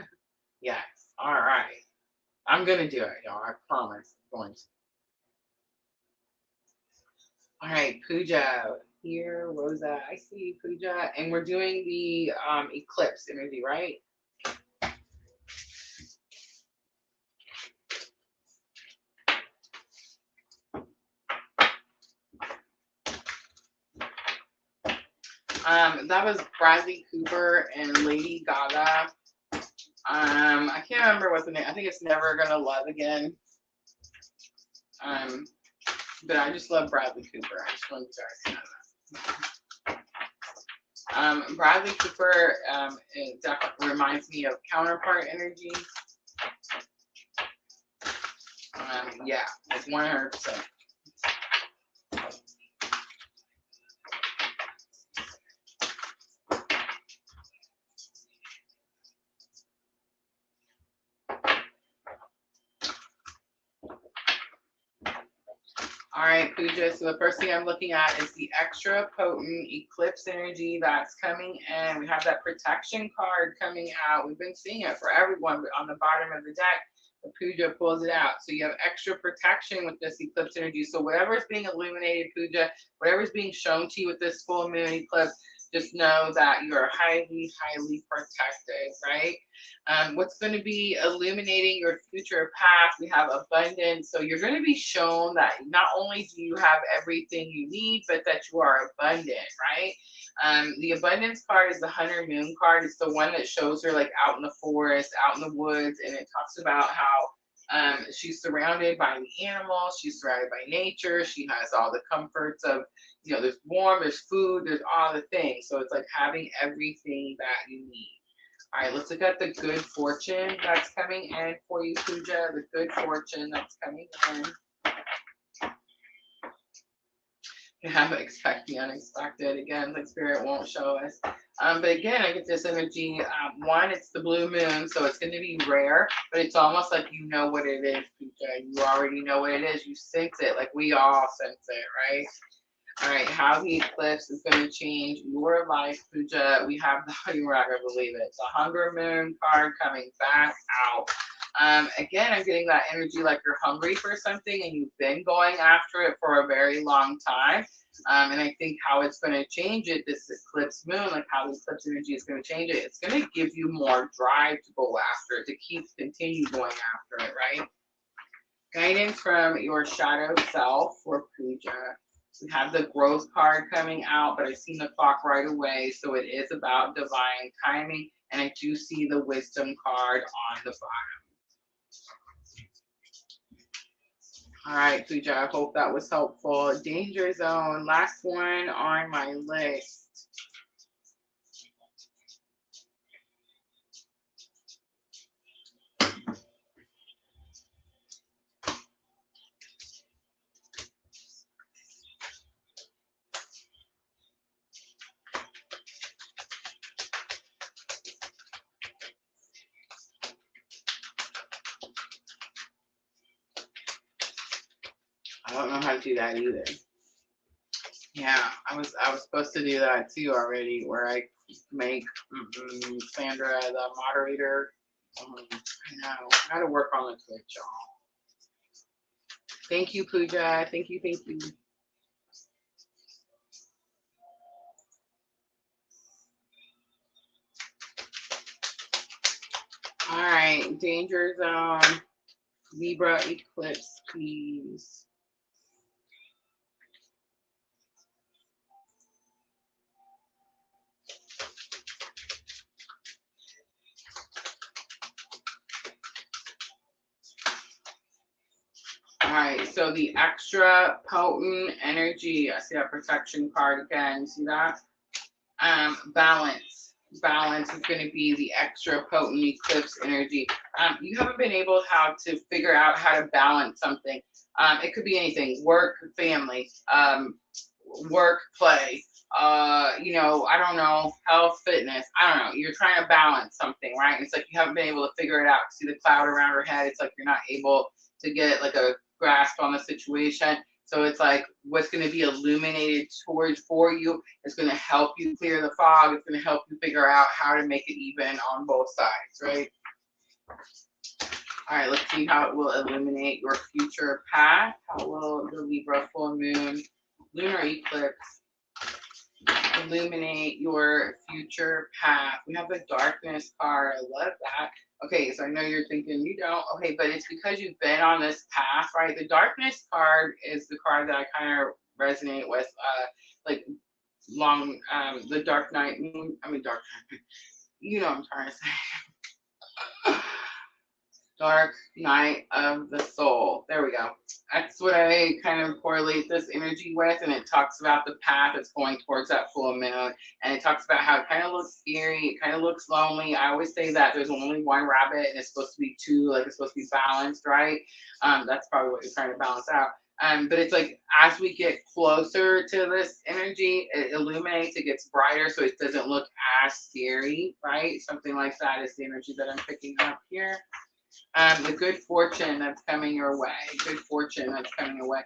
Yes. All right. I'm gonna do it, y'all. I promise. I'm going to. All right, Pooja. Here, Rosa. I see you, Pooja. And we're doing the eclipse energy, right? That was Bradley Cooper and Lady Gaga. I can't remember what's the name. I think it's Never Gonna Love Again. But I just love Bradley Cooper. I just want you guys to know that. Bradley Cooper, it definitely reminds me of counterpart energy. Yeah, it's 100%. All right, Pooja, so the first thing I'm looking at is the extra potent eclipse energy that's coming in. We have that protection card coming out. We've been seeing it for everyone, but on the bottom of the deck, the Pooja pulls it out. So you have extra protection with this eclipse energy. So whatever's being illuminated, Pooja, whatever's being shown to you with this full moon eclipse, just know that you're highly, highly protected, right? What's going to be illuminating your future path? We have abundance. So you're going to be shown that not only do you have everything you need, but that you are abundant, right? The abundance card is the Hunter Moon card. It's the one that shows her like out in the forest, out in the woods, and it talks about how she's surrounded by the animals, she's surrounded by nature, she has all the comforts of, you know, there's warm, there's food, there's all the things. So it's like having everything that you need. All right, let's look at the good fortune that's coming in for you, Pooja. The good fortune that's coming in. You have to expect the unexpected. Again, like Spirit won't show us. But again, I get this energy. One, it's the blue moon, so it's going to be rare, but it's almost like you know what it is, Pooja. You already know what it is. You sense it, like we all sense it, right? All right, how the eclipse is going to change your life, Pooja. We have the, you're not going to believe it, the Hunger Moon card coming back out. Again, I'm getting that energy like you're hungry for something and you've been going after it for a very long time. And I think how it's going to change it, this eclipse moon, like how the eclipse energy is going to change it, it's going to give you more drive to go after it, to continue going after it, right? Guidance from your shadow self for Pooja. We have the growth card coming out, but I've seen the clock right away, so it is about divine timing, and I do see the wisdom card on the bottom. All right, Pooja, I hope that was helpful. Danger zone, last one on my list. I don't know how to do that either. Yeah, I was supposed to do that too already, where I make Sandra the moderator. I know. I gotta work on the Twitch, y'all. Thank you, Pooja. Thank you, thank you. All right, danger zone, Libra eclipse, please. All right, so the extra potent energy, I see that protection card again, you see that? Balance. Balance is going to be the extra potent eclipse energy. You haven't been able how to figure out how to balance something. It could be anything, work, family, work, play, you know, I don't know, health, fitness, I don't know, you're trying to balance something, right? It's like you haven't been able to figure it out. See the cloud around her head, it's like you're not able to get like a grasp on the situation. So it's like what's going to be illuminated towards for you is going to help you clear the fog. It's going to help you figure out how to make it even on both sides, right? All right, let's see how it will illuminate your future path. How will the Libra full moon, lunar eclipse illuminate your future path? We have the darkness card. I love that. Okay, so I know you're thinking you don't. Okay, but it's because you've been on this path, right? The darkness card is the card that I kind of resonate with. Like long, the dark night moon. I mean, dark night. You know what I'm trying to say. Dark night of the soul. There we go. That's what I kind of correlate this energy with, and it talks about the path it's going towards that full moon, and it talks about how it kind of looks scary, it kind of looks lonely. I always say that there's only one rabbit and it's supposed to be two, like it's supposed to be balanced, right? That's probably what you're trying to balance out. But it's like as we get closer to this energy, it illuminates, it gets brighter, so it doesn't look as scary, right? Something like that is the energy that I'm picking up here. The good fortune that's coming your way. Good fortune that's coming your way.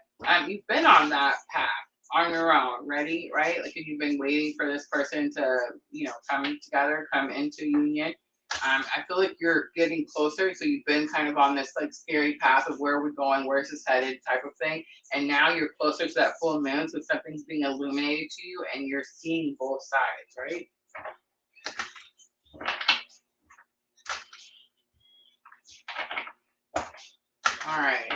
You've been on that path on your own, ready, right? Like you've been waiting for this person to, you know, come together, come into union. I feel like you're getting closer. So you've been kind of on this like scary path of where are we going, where's this headed type of thing. And now you're closer to that full moon. So something's being illuminated to you and you're seeing both sides, right? All right.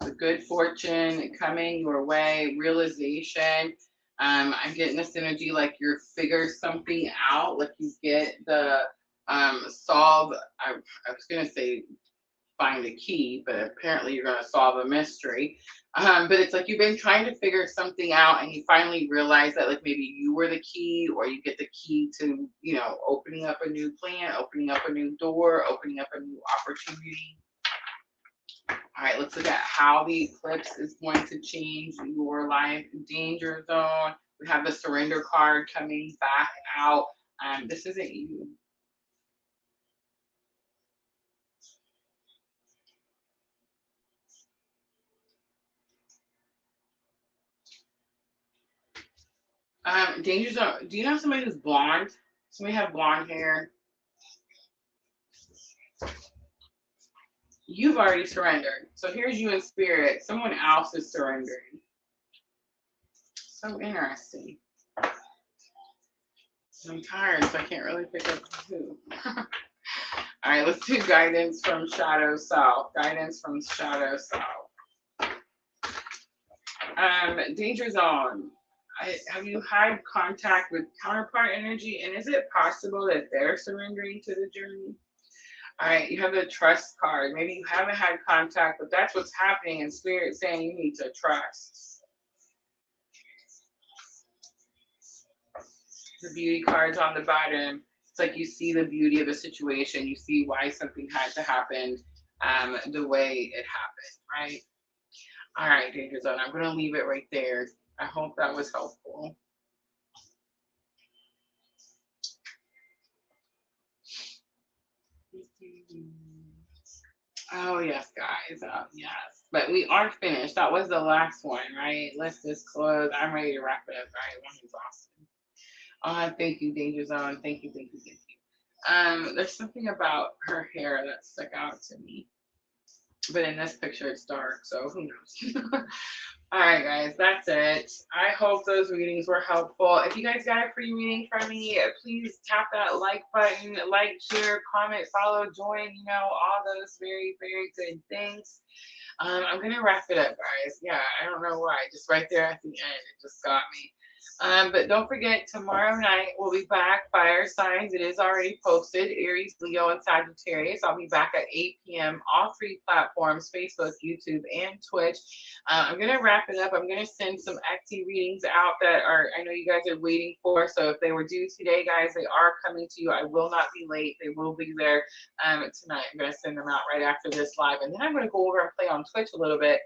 The good fortune coming your way, realization. I'm getting this energy like you're figure something out, like you get the solve. I was gonna say find a key, but apparently you're gonna solve a mystery. But it's like you've been trying to figure something out, and you finally realize that like maybe you were the key, or you get the key to, you know, opening up a new plan, opening up a new door, opening up a new opportunity. All right, let's look at how the eclipse is going to change your life. Danger zone. We have the surrender card coming back out. This isn't you. Danger zone. Do you know somebody who's blonde? Somebody have blonde hair. You've already surrendered. So here's you in spirit. Someone else is surrendering. So interesting. I'm tired, so I can't really pick up who. All right, let's do guidance from Shadow Self. Guidance from Shadow Self. Danger zone. Have you had contact with counterpart energy, and is it possible that they're surrendering to the journey? All right, you have the trust card. Maybe you haven't had contact, but that's what's happening in spirit saying you need to trust. The beauty card's on the bottom. It's like you see the beauty of a situation. You see why something had to happen the way it happened, right? All right, Danger Zone, I'm going to leave it right there. I hope that was helpful. Oh, yes, guys. Yes. But we are finished. That was the last one, right? Let's just close. I'm ready to wrap it up. All right. I'm exhausted. Thank you, Danger Zone. Thank you, thank you, thank you. There's something about her hair that stuck out to me. But in this picture, it's dark, so who knows? All right, guys, that's it. I hope those readings were helpful. If you guys got a free reading from me, please tap that like button, like, share, comment, follow, join, you know, all those very, very good things. I'm going to wrap it up, guys. Yeah, I don't know why. Just right there at the end, it just got me. But don't forget, tomorrow night we'll be back. Fire signs, it is already posted. Aries, Leo, and Sagittarius. I'll be back at 8 p.m. all 3 platforms, Facebook, YouTube, and Twitch. I'm going to wrap it up. I'm going to send some active readings out that I know you guys are waiting for. So if they were due today, guys, they are coming to you. I will not be late. They will be there tonight. I'm going to send them out right after this live. And then I'm going to go over and play on Twitch a little bit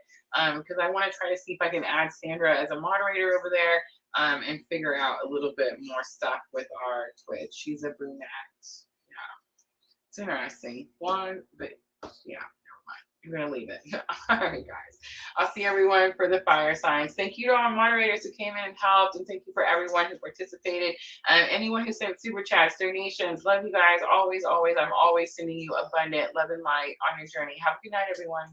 because I want to try to see if I can add Sandra as a moderator over there. and figure out a little bit more stuff with our Twitch. She's a brunette. Yeah, it's interesting. One, but yeah, never mind. I'm gonna leave it. All right, guys. I'll see everyone for the fire signs. Thank you to our moderators who came in and helped, and thank you for everyone who participated. Anyone who sent super chats, donations. Love you guys. Always, always. I'm always sending you abundant love and light on your journey. Have a good night, everyone.